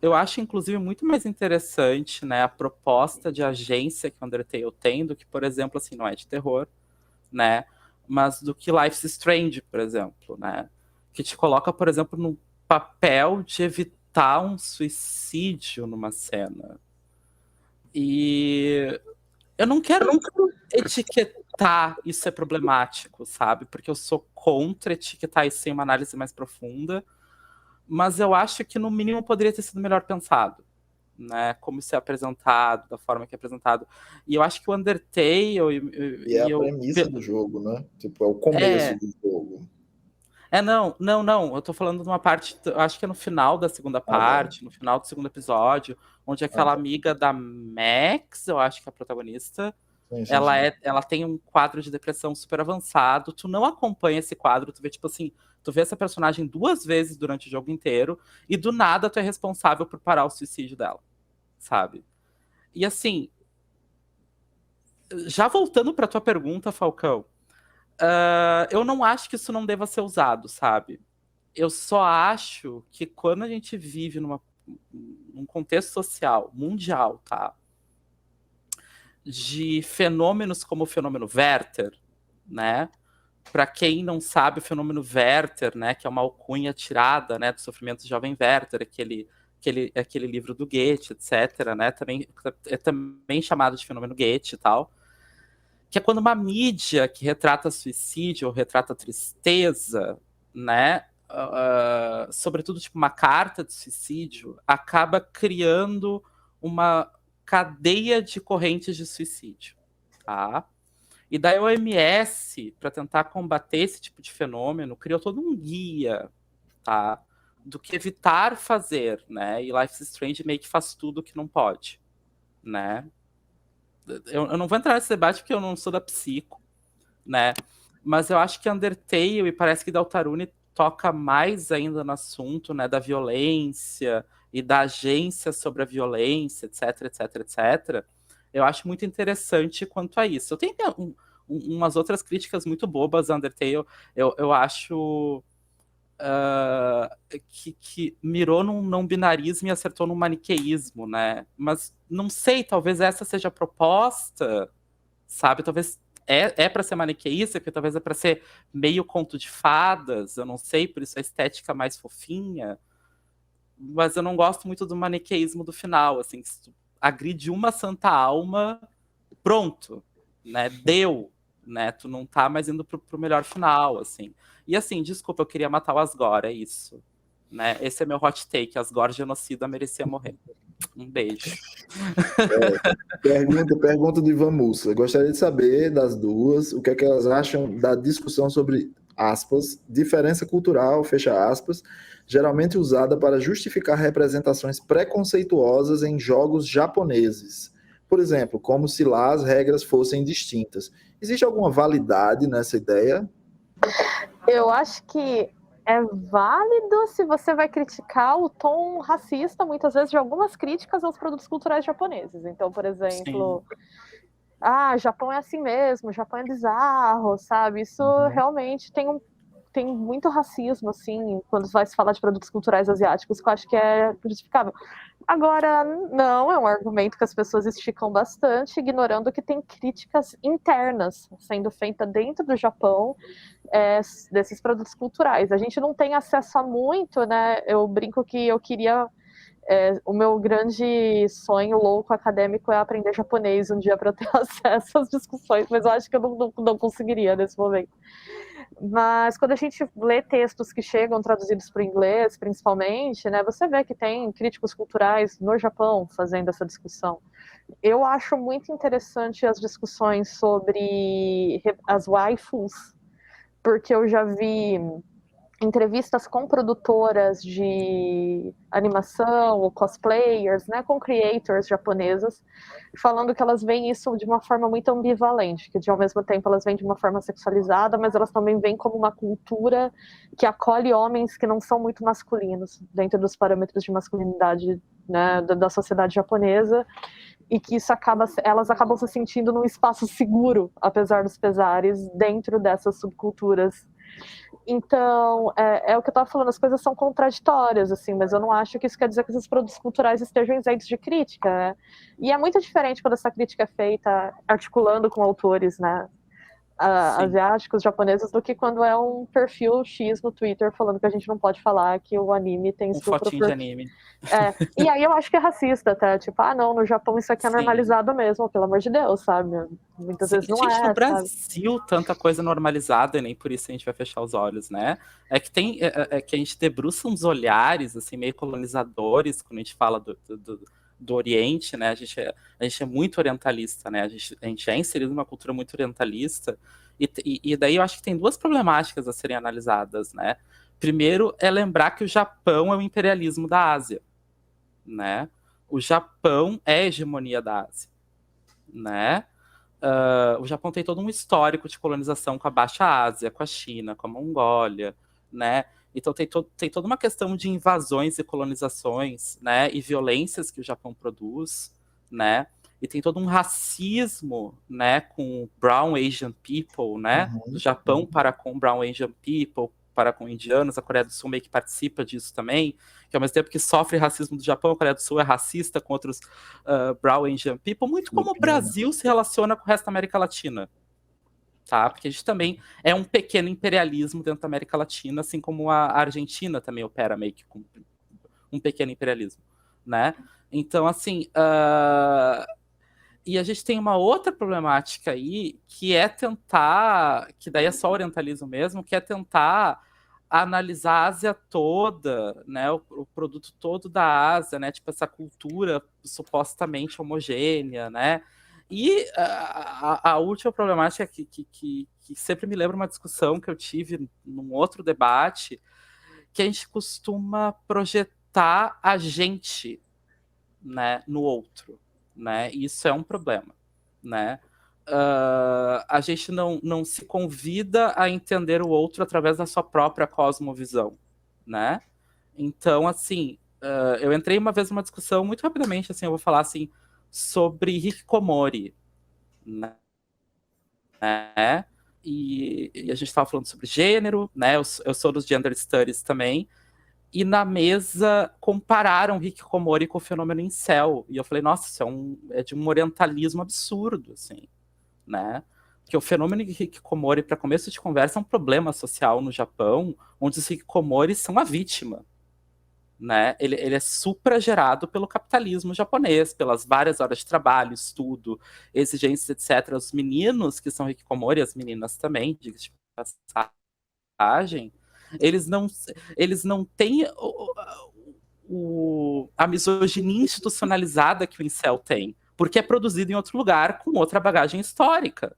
Eu acho, inclusive, muito mais interessante, né, a proposta de agência que o Undertale tem do que, por exemplo, assim, não é de terror, né, mas do que Life's Strange, por exemplo, né, que te coloca, por exemplo, no papel de evitar um suicídio numa cena. E eu não quero etiquetar isso é problemático, sabe, porque eu sou contra etiquetar isso sem uma análise mais profunda, mas eu acho que, no mínimo, poderia ter sido melhor pensado, né? Como isso é apresentado, da forma que é apresentado. E eu acho que o Undertale... E é a premissa do jogo, né? Tipo, é o começo do jogo. Não. Eu tô falando de uma parte, acho que é no final da segunda parte, no final do segundo episódio, onde aquela amiga da Max, eu acho que é a protagonista, sim. Ela tem um quadro de depressão super avançado, tu não acompanha esse quadro, tu vê, tipo assim, Tu vê essa personagem 2 vezes durante o jogo inteiro e do nada tu é responsável por parar o suicídio dela, sabe? E assim, já voltando pra tua pergunta, Falcão, eu não acho que isso não deva ser usado, sabe? Eu só acho que quando a gente vive num contexto social, mundial, tá? De fenômenos como o fenômeno Werther, né? Para quem não sabe, o fenômeno Werther, né, que é uma alcunha tirada, né, do sofrimento do jovem Werther, aquele livro do Goethe, etc., né, é também chamado de fenômeno Goethe e tal, que é quando uma mídia que retrata suicídio ou retrata tristeza, né, sobretudo tipo uma carta de suicídio, acaba criando uma cadeia de correntes de suicídio, tá? E daí a OMS, para tentar combater esse tipo de fenômeno, criou todo um guia, tá? Do que evitar fazer, né? E Life is Strange meio que faz tudo que não pode, né? Eu não vou entrar nesse debate porque eu não sou da psico, né? Mas eu acho que Undertale e parece que Deltarune toca mais ainda no assunto, né? Da violência e da agência sobre a violência, etc, etc, etc. Eu acho muito interessante quanto a isso. Eu tenho umas outras críticas muito bobas a Undertale. Eu acho que mirou num não binarismo e acertou num maniqueísmo, né? Mas não sei, talvez essa seja a proposta, sabe? Talvez é para ser maniqueísta, que talvez é para ser meio conto de fadas, eu não sei, por isso a estética mais fofinha. Mas eu não gosto muito do maniqueísmo do final, assim, se tu agride uma santa alma, pronto, né? Deu, né? Tu não tá mais indo pro melhor final, assim. E assim, desculpa, eu queria matar o Asgore, é isso. Né? Esse é meu hot take, Asgore genocida merecia morrer. Um beijo. Pergunta do Ivan Mussa. Gostaria de saber das duas o que é que elas acham da discussão sobre, aspas, diferença cultural, fecha aspas, geralmente usada para justificar representações preconceituosas em jogos japoneses. Por exemplo, como se lá as regras fossem distintas. Existe alguma validade nessa ideia? Eu acho que é válido se você vai criticar o tom racista, muitas vezes, de algumas críticas aos produtos culturais japoneses. Então, por exemplo, Japão é assim mesmo, Japão é bizarro, sabe? Isso realmente tem muito racismo, assim, quando vai se falar de produtos culturais asiáticos, que eu acho que é justificável. Agora, não, é um argumento que as pessoas esticam bastante, ignorando que tem críticas internas sendo feitas dentro do Japão desses produtos culturais. A gente não tem acesso a muito, né? Eu brinco que eu queria... o meu grande sonho louco acadêmico é aprender japonês um dia para ter acesso às discussões, mas eu acho que eu não conseguiria nesse momento. Mas quando a gente lê textos que chegam traduzidos para o inglês, principalmente, né, você vê que tem críticos culturais no Japão fazendo essa discussão. Eu acho muito interessante as discussões sobre as waifus, porque eu já vi entrevistas com produtoras de animação ou cosplayers, né, com creators japonesas, falando que elas veem isso de uma forma muito ambivalente, que ao mesmo tempo elas veem de uma forma sexualizada, mas elas também veem como uma cultura que acolhe homens que não são muito masculinos, dentro dos parâmetros de masculinidade, né, da sociedade japonesa, e que elas acabam se sentindo num espaço seguro, apesar dos pesares, dentro dessas subculturas. Então, é o que eu estava falando, as coisas são contraditórias, assim, mas eu não acho que isso quer dizer que esses produtos culturais estejam isentos de crítica, né? E é muito diferente quando essa crítica é feita articulando com autores, né, asiáticos, japoneses, do que quando é um perfil X no Twitter falando que a gente não pode falar que o anime tem estupro. Fotinho de anime. E aí eu acho que é racista, tá? Tipo, não, no Japão isso aqui é normalizado mesmo, pelo amor de Deus, sabe? Muitas vezes não gente, no Brasil, sabe? tanta coisa normalizada e nem por isso a gente vai fechar os olhos, né? É que que a gente debruça uns olhares, assim, meio colonizadores quando a gente fala do Oriente, né? A gente é muito orientalista, né? A gente é inserido numa cultura muito orientalista e daí eu acho que tem duas problemáticas a serem analisadas, né? Primeiro é lembrar que o Japão é o imperialismo da Ásia, né? O Japão é a hegemonia da Ásia, né? O Japão tem todo um histórico de colonização com a Baixa Ásia, com a China, com a Mongólia, né? Então tem toda uma questão de invasões e colonizações, né? E violências que o Japão produz, né? E tem todo um racismo, né? Com Brown Asian people, né? Do Japão para com Brown Asian people, para com indianos. A Coreia do Sul meio que participa disso também, que ao mesmo tempo que sofre racismo do Japão, a Coreia do Sul é racista com outros Brown Asian people, muito como o Brasil se relaciona com o resto da América Latina. Tá? Porque a gente também é um pequeno imperialismo dentro da América Latina, assim como a Argentina também opera meio que com um pequeno imperialismo, né? Então, assim, e a gente tem uma outra problemática aí, que é tentar, que daí é só orientalismo mesmo, que é tentar analisar a Ásia toda, né, o produto todo da Ásia, né, tipo essa cultura supostamente homogênea, né, e a última problemática que sempre me lembra uma discussão que eu tive num outro debate, que a gente costuma projetar a gente, né, no outro, né? E isso é um problema, né? A gente não se convida a entender o outro através da sua própria cosmovisão, né? Então, assim, eu entrei uma vez numa discussão muito rapidamente, assim, eu vou falar assim sobre hikikomori, né? E a gente estava falando sobre gênero, né? Eu sou dos gender studies também. E na mesa compararam hikikomori com o fenômeno incel. E eu falei, nossa, isso é de um orientalismo absurdo, assim, né? Porque o fenômeno de hikikomori, para começo de conversa, é um problema social no Japão, onde os hikikomoris são a vítima, né? Ele é supragerado pelo capitalismo japonês, pelas várias horas de trabalho, estudo, exigências, etc. Os meninos que são hikikomori, as meninas também, diga-se de passagem, eles não têm a misoginia institucionalizada que o incel tem, porque é produzido em outro lugar com outra bagagem histórica,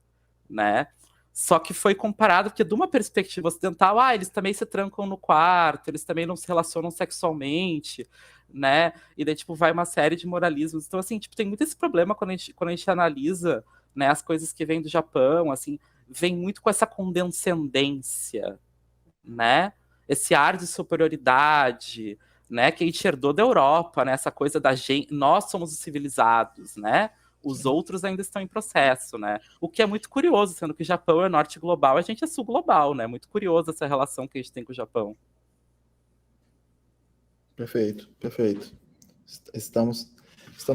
né? Só que foi comparado que, de uma perspectiva ocidental, eles também se trancam no quarto, eles também não se relacionam sexualmente, né? E daí, tipo, vai uma série de moralismos. Então, assim, tipo, tem muito esse problema quando a gente analisa, né, as coisas que vêm do Japão, assim, vem muito com essa condescendência, né? Esse ar de superioridade, né? Que a gente herdou da Europa, né? Essa coisa da gente, nós somos os civilizados, né? Os outros ainda estão em processo, né? O que é muito curioso, sendo que o Japão é norte global, a gente é sul global, né? Muito curioso essa relação que a gente tem com o Japão. Perfeito, perfeito. Estamos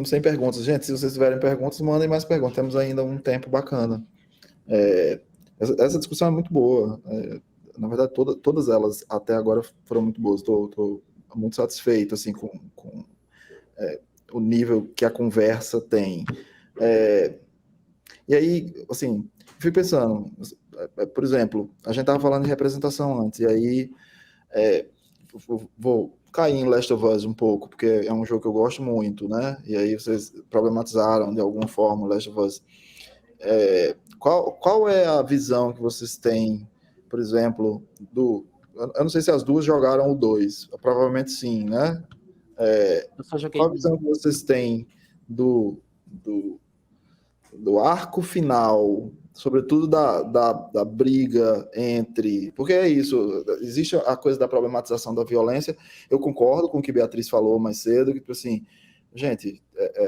sem perguntas. Gente, se vocês tiverem perguntas, mandem mais perguntas. Temos ainda um tempo bacana. Essa discussão é muito boa. Na verdade, todas elas até agora foram muito boas. Estou muito satisfeito assim, com o nível que a conversa tem. E aí, assim, fico pensando, por exemplo, a gente estava falando de representação antes, e aí vou cair em Last of Us um pouco, porque é um jogo que eu gosto muito, né? E aí vocês problematizaram de alguma forma o Last of Us. Qual é a visão que vocês têm, por exemplo, eu não sei se as duas jogaram o 2, provavelmente sim, né? Eu só joguei Qual a visão que vocês têm do arco final, sobretudo da briga entre... Porque é isso, existe a coisa da problematização da violência. Eu concordo com o que Beatriz falou mais cedo, que, tipo assim, gente,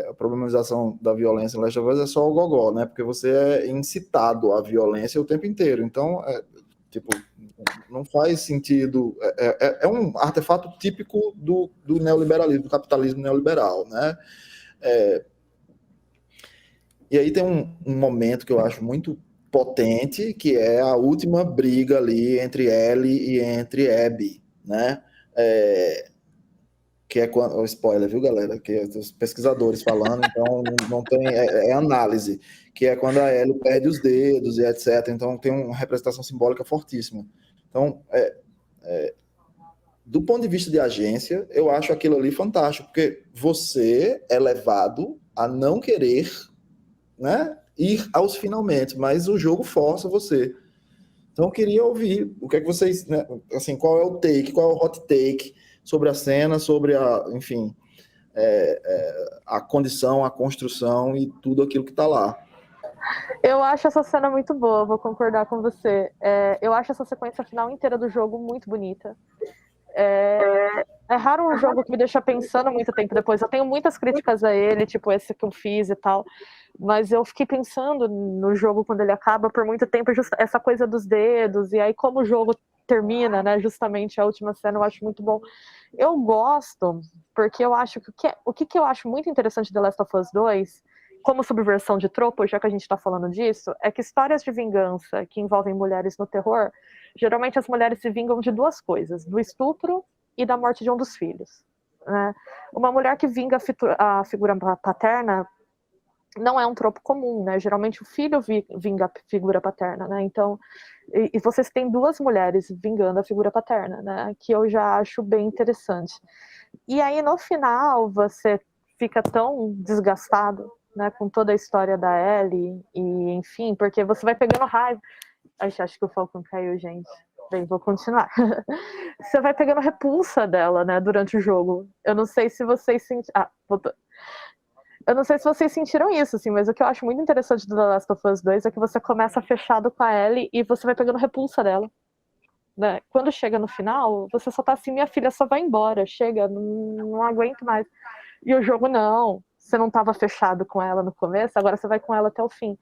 a problematização da violência em Last of Us é só o gogó, né? Porque você é incitado à violência o tempo inteiro. Então, tipo, não faz sentido... É um artefato típico do neoliberalismo, do capitalismo neoliberal, né? E aí tem um momento que eu acho muito potente, que é a última briga ali entre Ellie e entre Abby, né? Que é quando... Spoiler, viu, galera? Que é os pesquisadores falando, então não tem... É análise. Que é quando a Ellie perde os dedos e etc. Então tem uma representação simbólica fortíssima. Então, do ponto de vista de agência, eu acho aquilo ali fantástico, porque você é levado a não querer, né, ir aos finalmente, mas o jogo força você. Então eu queria ouvir o que é que vocês, né, assim, qual é o take, qual é o hot take sobre a cena, sobre a condição, a construção e tudo aquilo que está lá. Eu acho essa cena muito boa, vou concordar com você. Eu acho essa sequência final inteira do jogo muito bonita. É raro um jogo que me deixa pensando muito tempo depois. Eu tenho muitas críticas a ele, tipo esse que eu fiz e tal, mas eu fiquei pensando no jogo quando ele acaba por muito tempo, essa coisa dos dedos, e aí como o jogo termina, né, justamente a última cena, eu acho muito bom. Eu gosto, porque eu acho que o que eu acho muito interessante de The Last of Us 2, como subversão de tropo, já que a gente está falando disso, é que histórias de vingança que envolvem mulheres no terror, geralmente as mulheres se vingam de duas coisas, do estupro e da morte de um dos filhos. Né? Uma mulher que vinga a figura paterna não é um tropo comum, né? Geralmente o filho vinga a figura paterna, né? Então, e vocês têm duas mulheres vingando a figura paterna, né? Que eu já acho bem interessante. E aí, no final, você fica tão desgastado, né? Com toda a história da Ellie, e enfim, porque você vai pegando raiva. Acho que o Falcon caiu, gente. Bem, vou continuar. Você vai pegando repulsa dela, né, durante o jogo. Eu não sei se vocês sentiram. Eu não sei se vocês sentiram isso, assim, mas o que eu acho muito interessante do The Last of Us 2 é que você começa fechado com a Ellie e você vai pegando repulsa dela. Né? Quando chega no final, você só tá assim, minha filha só vai embora, chega, não aguento mais. E o jogo não. Você não tava fechado com ela no começo, agora você vai com ela até o fim.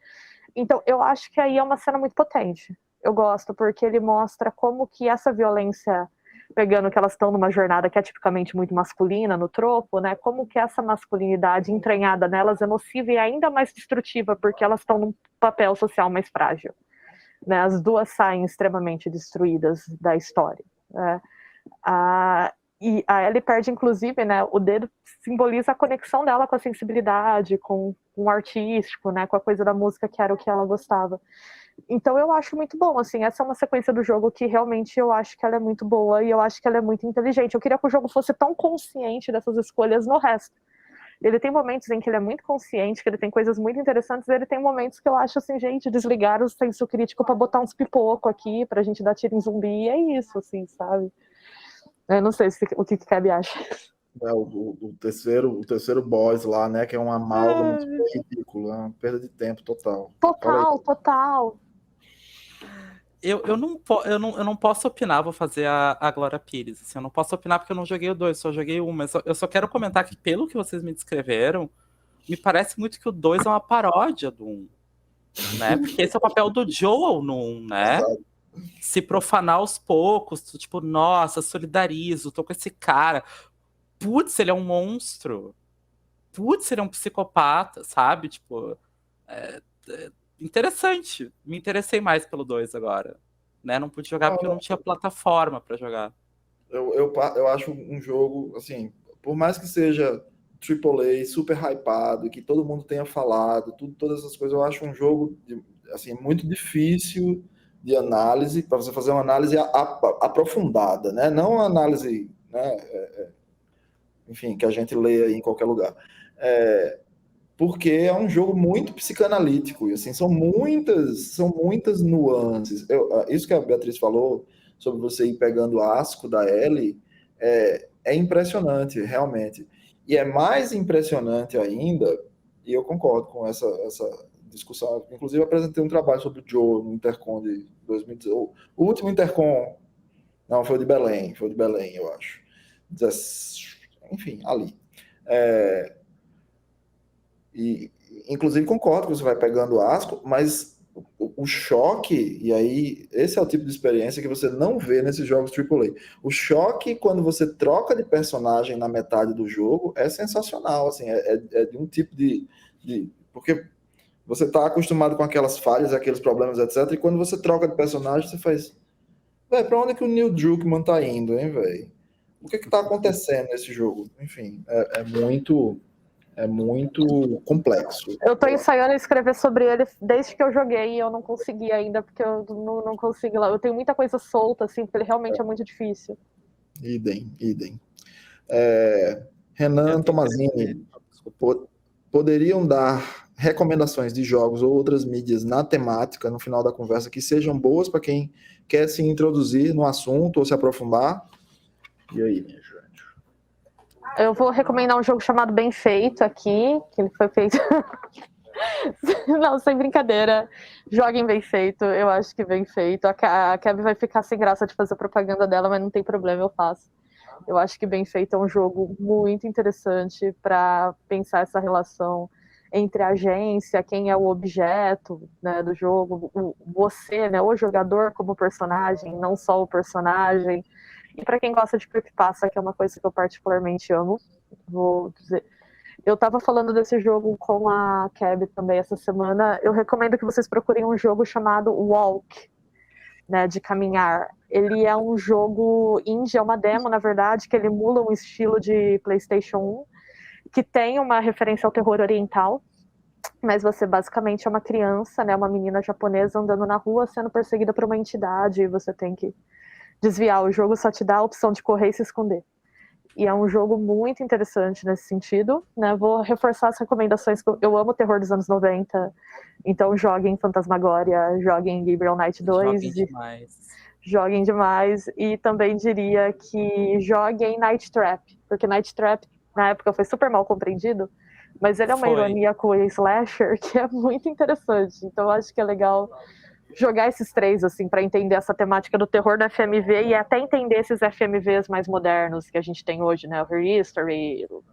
Então, eu acho que aí é uma cena muito potente. Eu gosto, porque ele mostra como que essa violência, pegando que elas estão numa jornada que é tipicamente muito masculina, no tropo, né? Como que essa masculinidade entranhada nelas é nociva e ainda mais destrutiva, porque elas estão num papel social mais frágil. Né? As duas saem extremamente destruídas da história. Né? E a Ellie perde, inclusive, né, o dedo simboliza a conexão dela com a sensibilidade, com o artístico, né, com a coisa da música que era o que ela gostava. Então eu acho muito bom, assim, essa é uma sequência do jogo que realmente eu acho que ela é muito boa e eu acho que ela é muito inteligente. Eu queria que o jogo fosse tão consciente dessas escolhas no resto. Ele tem momentos em que ele é muito consciente, que ele tem coisas muito interessantes, e ele tem momentos que eu acho assim, gente, desligar o senso crítico pra botar uns pipoco aqui, pra gente dar tiro em zumbi, e é isso, assim, sabe? Eu não sei o que Gabi acha. O terceiro boss lá, né? Que é uma amálgama ridícula, uma perda de tempo total. Total. Eu não posso opinar, vou fazer a Glória Pires. Assim, eu não posso opinar porque eu não joguei o 2, só joguei o 1. Mas eu só quero comentar que, pelo que vocês me descreveram, me parece muito que o 2 é uma paródia do 1. Né? Porque esse é o papel do Joel no 1, né? Exato. Se profanar aos poucos, tipo, nossa, solidarizo, tô com esse cara. Putz, ele é um monstro. Putz, ele é um psicopata, sabe? Tipo, interessante. Me interessei mais pelo 2 agora. Né? Não pude jogar porque eu não tinha plataforma pra jogar. Eu acho um jogo, assim, por mais que seja AAA, super hypado, que todo mundo tenha falado, todas essas coisas, eu acho um jogo, assim, muito difícil de análise, para você fazer uma análise aprofundada, né? Não uma análise, né, enfim, que a gente lê aí em qualquer lugar. Porque é um jogo muito psicanalítico, e assim, são muitas nuances. Isso que a Beatriz falou, sobre você ir pegando asco da Ellie, é impressionante, realmente. E é mais impressionante ainda, e eu concordo com essa discussão, inclusive eu apresentei um trabalho sobre o Joe no Intercom de 2018. O último Intercom, não, foi o de Belém, eu acho. Enfim, ali. E, inclusive, concordo que você vai pegando asco, mas o choque, e aí esse é o tipo de experiência que você não vê nesses jogos AAA. O choque quando você troca de personagem na metade do jogo é sensacional, assim, é de um tipo de porque você está acostumado com aquelas falhas, aqueles problemas, etc. E quando você troca de personagem, você faz, velho, pra onde é que o Neil Druckmann tá indo, hein, velho? O que tá acontecendo nesse jogo? Enfim, é muito complexo. Eu tô ensaiando a escrever sobre ele desde que eu joguei e eu não consegui ainda, porque eu não consigo lá. Eu tenho muita coisa solta, assim, porque ele realmente é muito difícil. Idem. Renan Tomazini, poderiam dar recomendações de jogos ou outras mídias na temática no final da conversa que sejam boas para quem quer se introduzir no assunto ou se aprofundar? E aí, minha gente? Eu vou recomendar um jogo chamado Bem Feito aqui, que ele foi feito Não, sem brincadeira. Joguem bem feito. Eu acho que bem feito. A Keb vai ficar sem graça de fazer propaganda dela, mas não tem problema, eu faço. Eu acho que bem feito é um jogo muito interessante para pensar essa relação entre a agência, quem é o objeto, né, do jogo, você, né, o jogador como personagem, não só o personagem. E para quem gosta de creepypasta, que é uma coisa que eu particularmente amo, vou dizer. Eu estava falando desse jogo com a Keb também essa semana. Eu recomendo que vocês procurem um jogo chamado Walk, né, de caminhar. Ele é um jogo indie, é uma demo, na verdade, que ele emula um estilo de PlayStation 1, que tem uma referência ao terror oriental, mas você basicamente é uma criança, né, uma menina japonesa andando na rua sendo perseguida por uma entidade e você tem que desviar. O jogo só te dá a opção de correr e se esconder. E é um jogo muito interessante nesse sentido, né? Vou reforçar as recomendações, que eu amo o terror dos anos 90, então joguem Fantasmagória, joguem Gabriel Knight 2. Joguem demais. Joguem demais, e também diria que joguem Night Trap, porque Night Trap na época foi super mal compreendido, mas ele é uma ironia com o slasher que é muito interessante, então eu acho que é legal jogar esses três, assim, para entender essa temática do terror do FMV e até entender esses FMVs mais modernos que a gente tem hoje, né, o Her History, o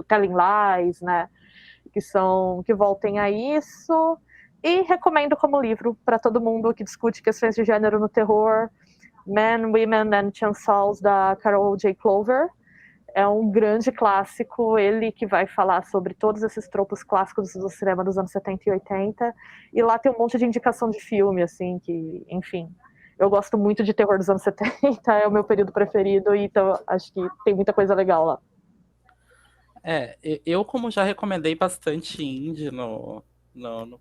Telling Lies, né, que voltem a isso. E recomendo como livro para todo mundo que discute questões de gênero no terror, Men, Women and Chancells, da Carol J. Clover. É um grande clássico, ele que vai falar sobre todos esses tropos clássicos do cinema dos anos 70 e 80. E lá tem um monte de indicação de filme, assim, que, enfim. Eu gosto muito de terror dos anos 70, é o meu período preferido, então acho que tem muita coisa legal lá. Eu como já recomendei bastante indie no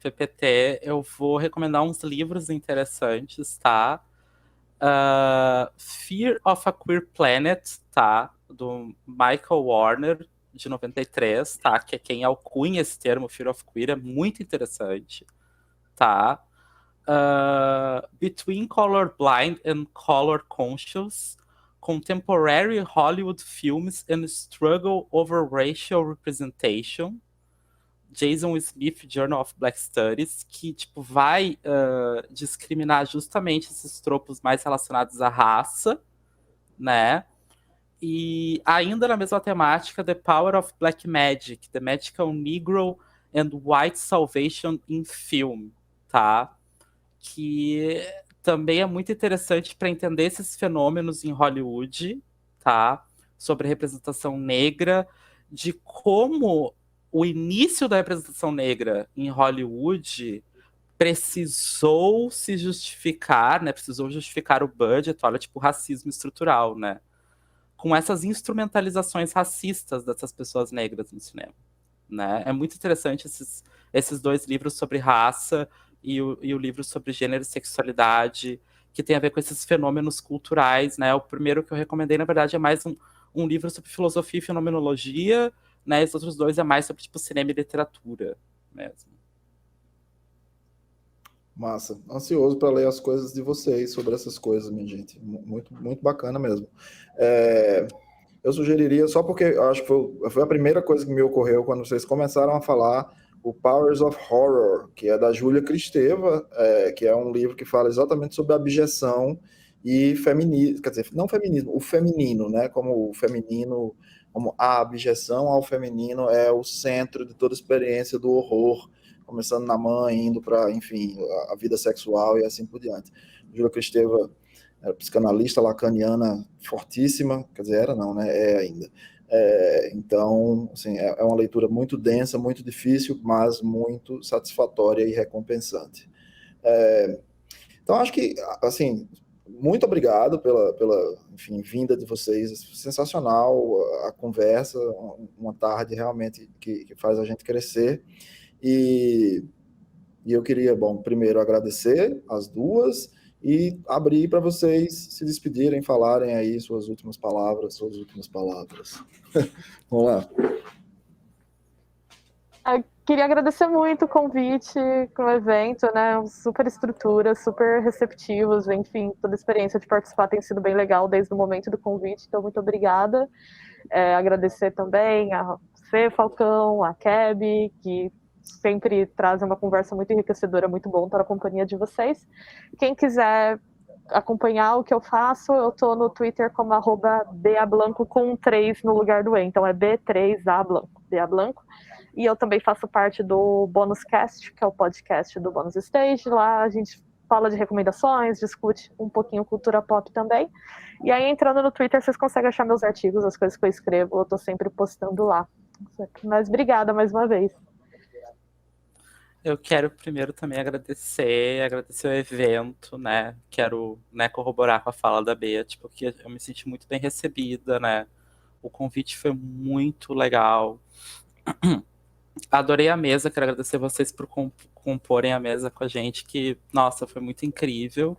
PPT, eu vou recomendar uns livros interessantes, tá? Fear of a Queer Planet, tá? Do Michael Warner, de 93, tá? Que é quem alcunha esse termo, Fear of Queer, é muito interessante, tá? Between Colorblind and Color Conscious, Contemporary Hollywood Films and Struggle Over Racial Representation, Jason Smith, Journal of Black Studies, que tipo, vai discriminar justamente esses tropos mais relacionados à raça, né? E ainda na mesma temática, The Power of Black Magic, The Magical Negro and White Salvation in Film, tá? Que também é muito interessante para entender esses fenômenos em Hollywood, tá? Sobre representação negra, de como o início da representação negra em Hollywood precisou se justificar, né? Precisou justificar o budget, olha, tipo, racismo estrutural, né? Com essas instrumentalizações racistas dessas pessoas negras no cinema, né? É muito interessante esses dois livros sobre raça e o livro sobre gênero e sexualidade, que tem a ver com esses fenômenos culturais, né? O primeiro que eu recomendei, na verdade, é mais um livro sobre filosofia e fenomenologia, né? Os outros dois é mais sobre, tipo, cinema e literatura mesmo. Massa. Ansioso para ler as coisas de vocês sobre essas coisas, minha gente. Muito, muito bacana mesmo. Eu sugeriria, só porque eu acho que foi a primeira coisa que me ocorreu quando vocês começaram a falar, o Powers of Horror, que é da Júlia Kristeva, que é um livro que fala exatamente sobre abjeção e feminismo, quer dizer, não feminismo, o feminino, né? Como o feminino, como a abjeção ao feminino é o centro de toda a experiência do horror, começando na mãe, indo para, enfim, a vida sexual e assim por diante. Júlia Kristeva era psicanalista lacaniana fortíssima, quer dizer, era não, né? É ainda. Então, assim, é uma leitura muito densa, muito difícil, mas muito satisfatória e recompensante. Então, acho que, assim, muito obrigado pela enfim, vinda de vocês, sensacional a conversa, uma tarde realmente que faz a gente crescer. E eu queria, bom, primeiro agradecer as duas e abrir para vocês se despedirem, falarem aí suas últimas palavras. Vamos lá. Eu queria agradecer muito o convite com o evento, né? Super estrutura, super receptivos, enfim, toda a experiência de participar tem sido bem legal desde o momento do convite, então muito obrigada. Agradecer também a você, Falcão, a Keb, que sempre trazem uma conversa muito enriquecedora, muito bom estar na companhia de vocês. Quem quiser acompanhar o que eu faço, eu tô no Twitter como @BABlanco com um 3 no lugar do E, então é B3A Blanco. E eu também faço parte do Bônus Cast, que é o podcast do Bônus Stage. Lá a gente fala de recomendações, discute um pouquinho cultura pop também. E aí, entrando no Twitter, vocês conseguem achar meus artigos, as coisas que eu escrevo, eu tô sempre postando lá. Mas obrigada mais uma vez. Eu quero primeiro também agradecer o evento, né? Quero, né, corroborar com a fala da Beth, porque eu me senti muito bem recebida, né? O convite foi muito legal. Adorei a mesa, quero agradecer vocês por comporem a mesa com a gente, que, nossa, foi muito incrível.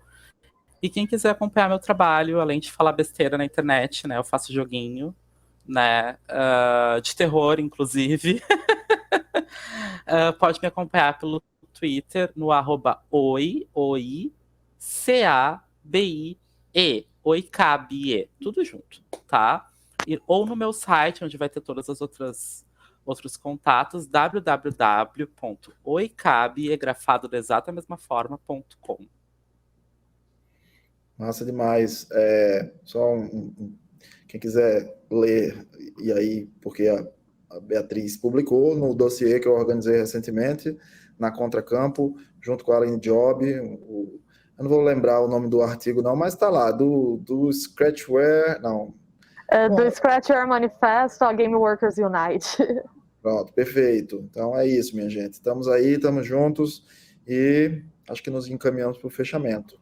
E quem quiser acompanhar meu trabalho, além de falar besteira na internet, né? Eu faço joguinho, né? De terror, inclusive. Pode me acompanhar pelo Twitter, no @oicabie, oicabie, tudo junto, tá? Ou no meu site, onde vai ter todas as outros contatos, www.oicabie, grafado da exata mesma forma.com. Massa demais. Quem quiser ler, e aí, porque a Beatriz publicou no dossiê que eu organizei recentemente, na Contracampo, junto com a Aline Job. Eu não vou lembrar o nome do artigo, não, mas está lá, do Scratchware, não. Do Scratchware Manifesto a Game Workers Unite. Pronto, perfeito. Então é isso, minha gente. Estamos aí, estamos juntos e acho que nos encaminhamos para o fechamento.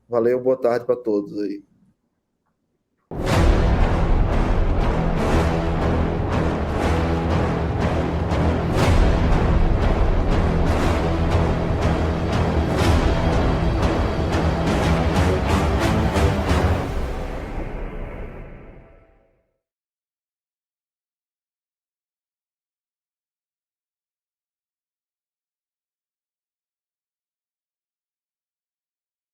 Valeu, boa tarde para todos aí.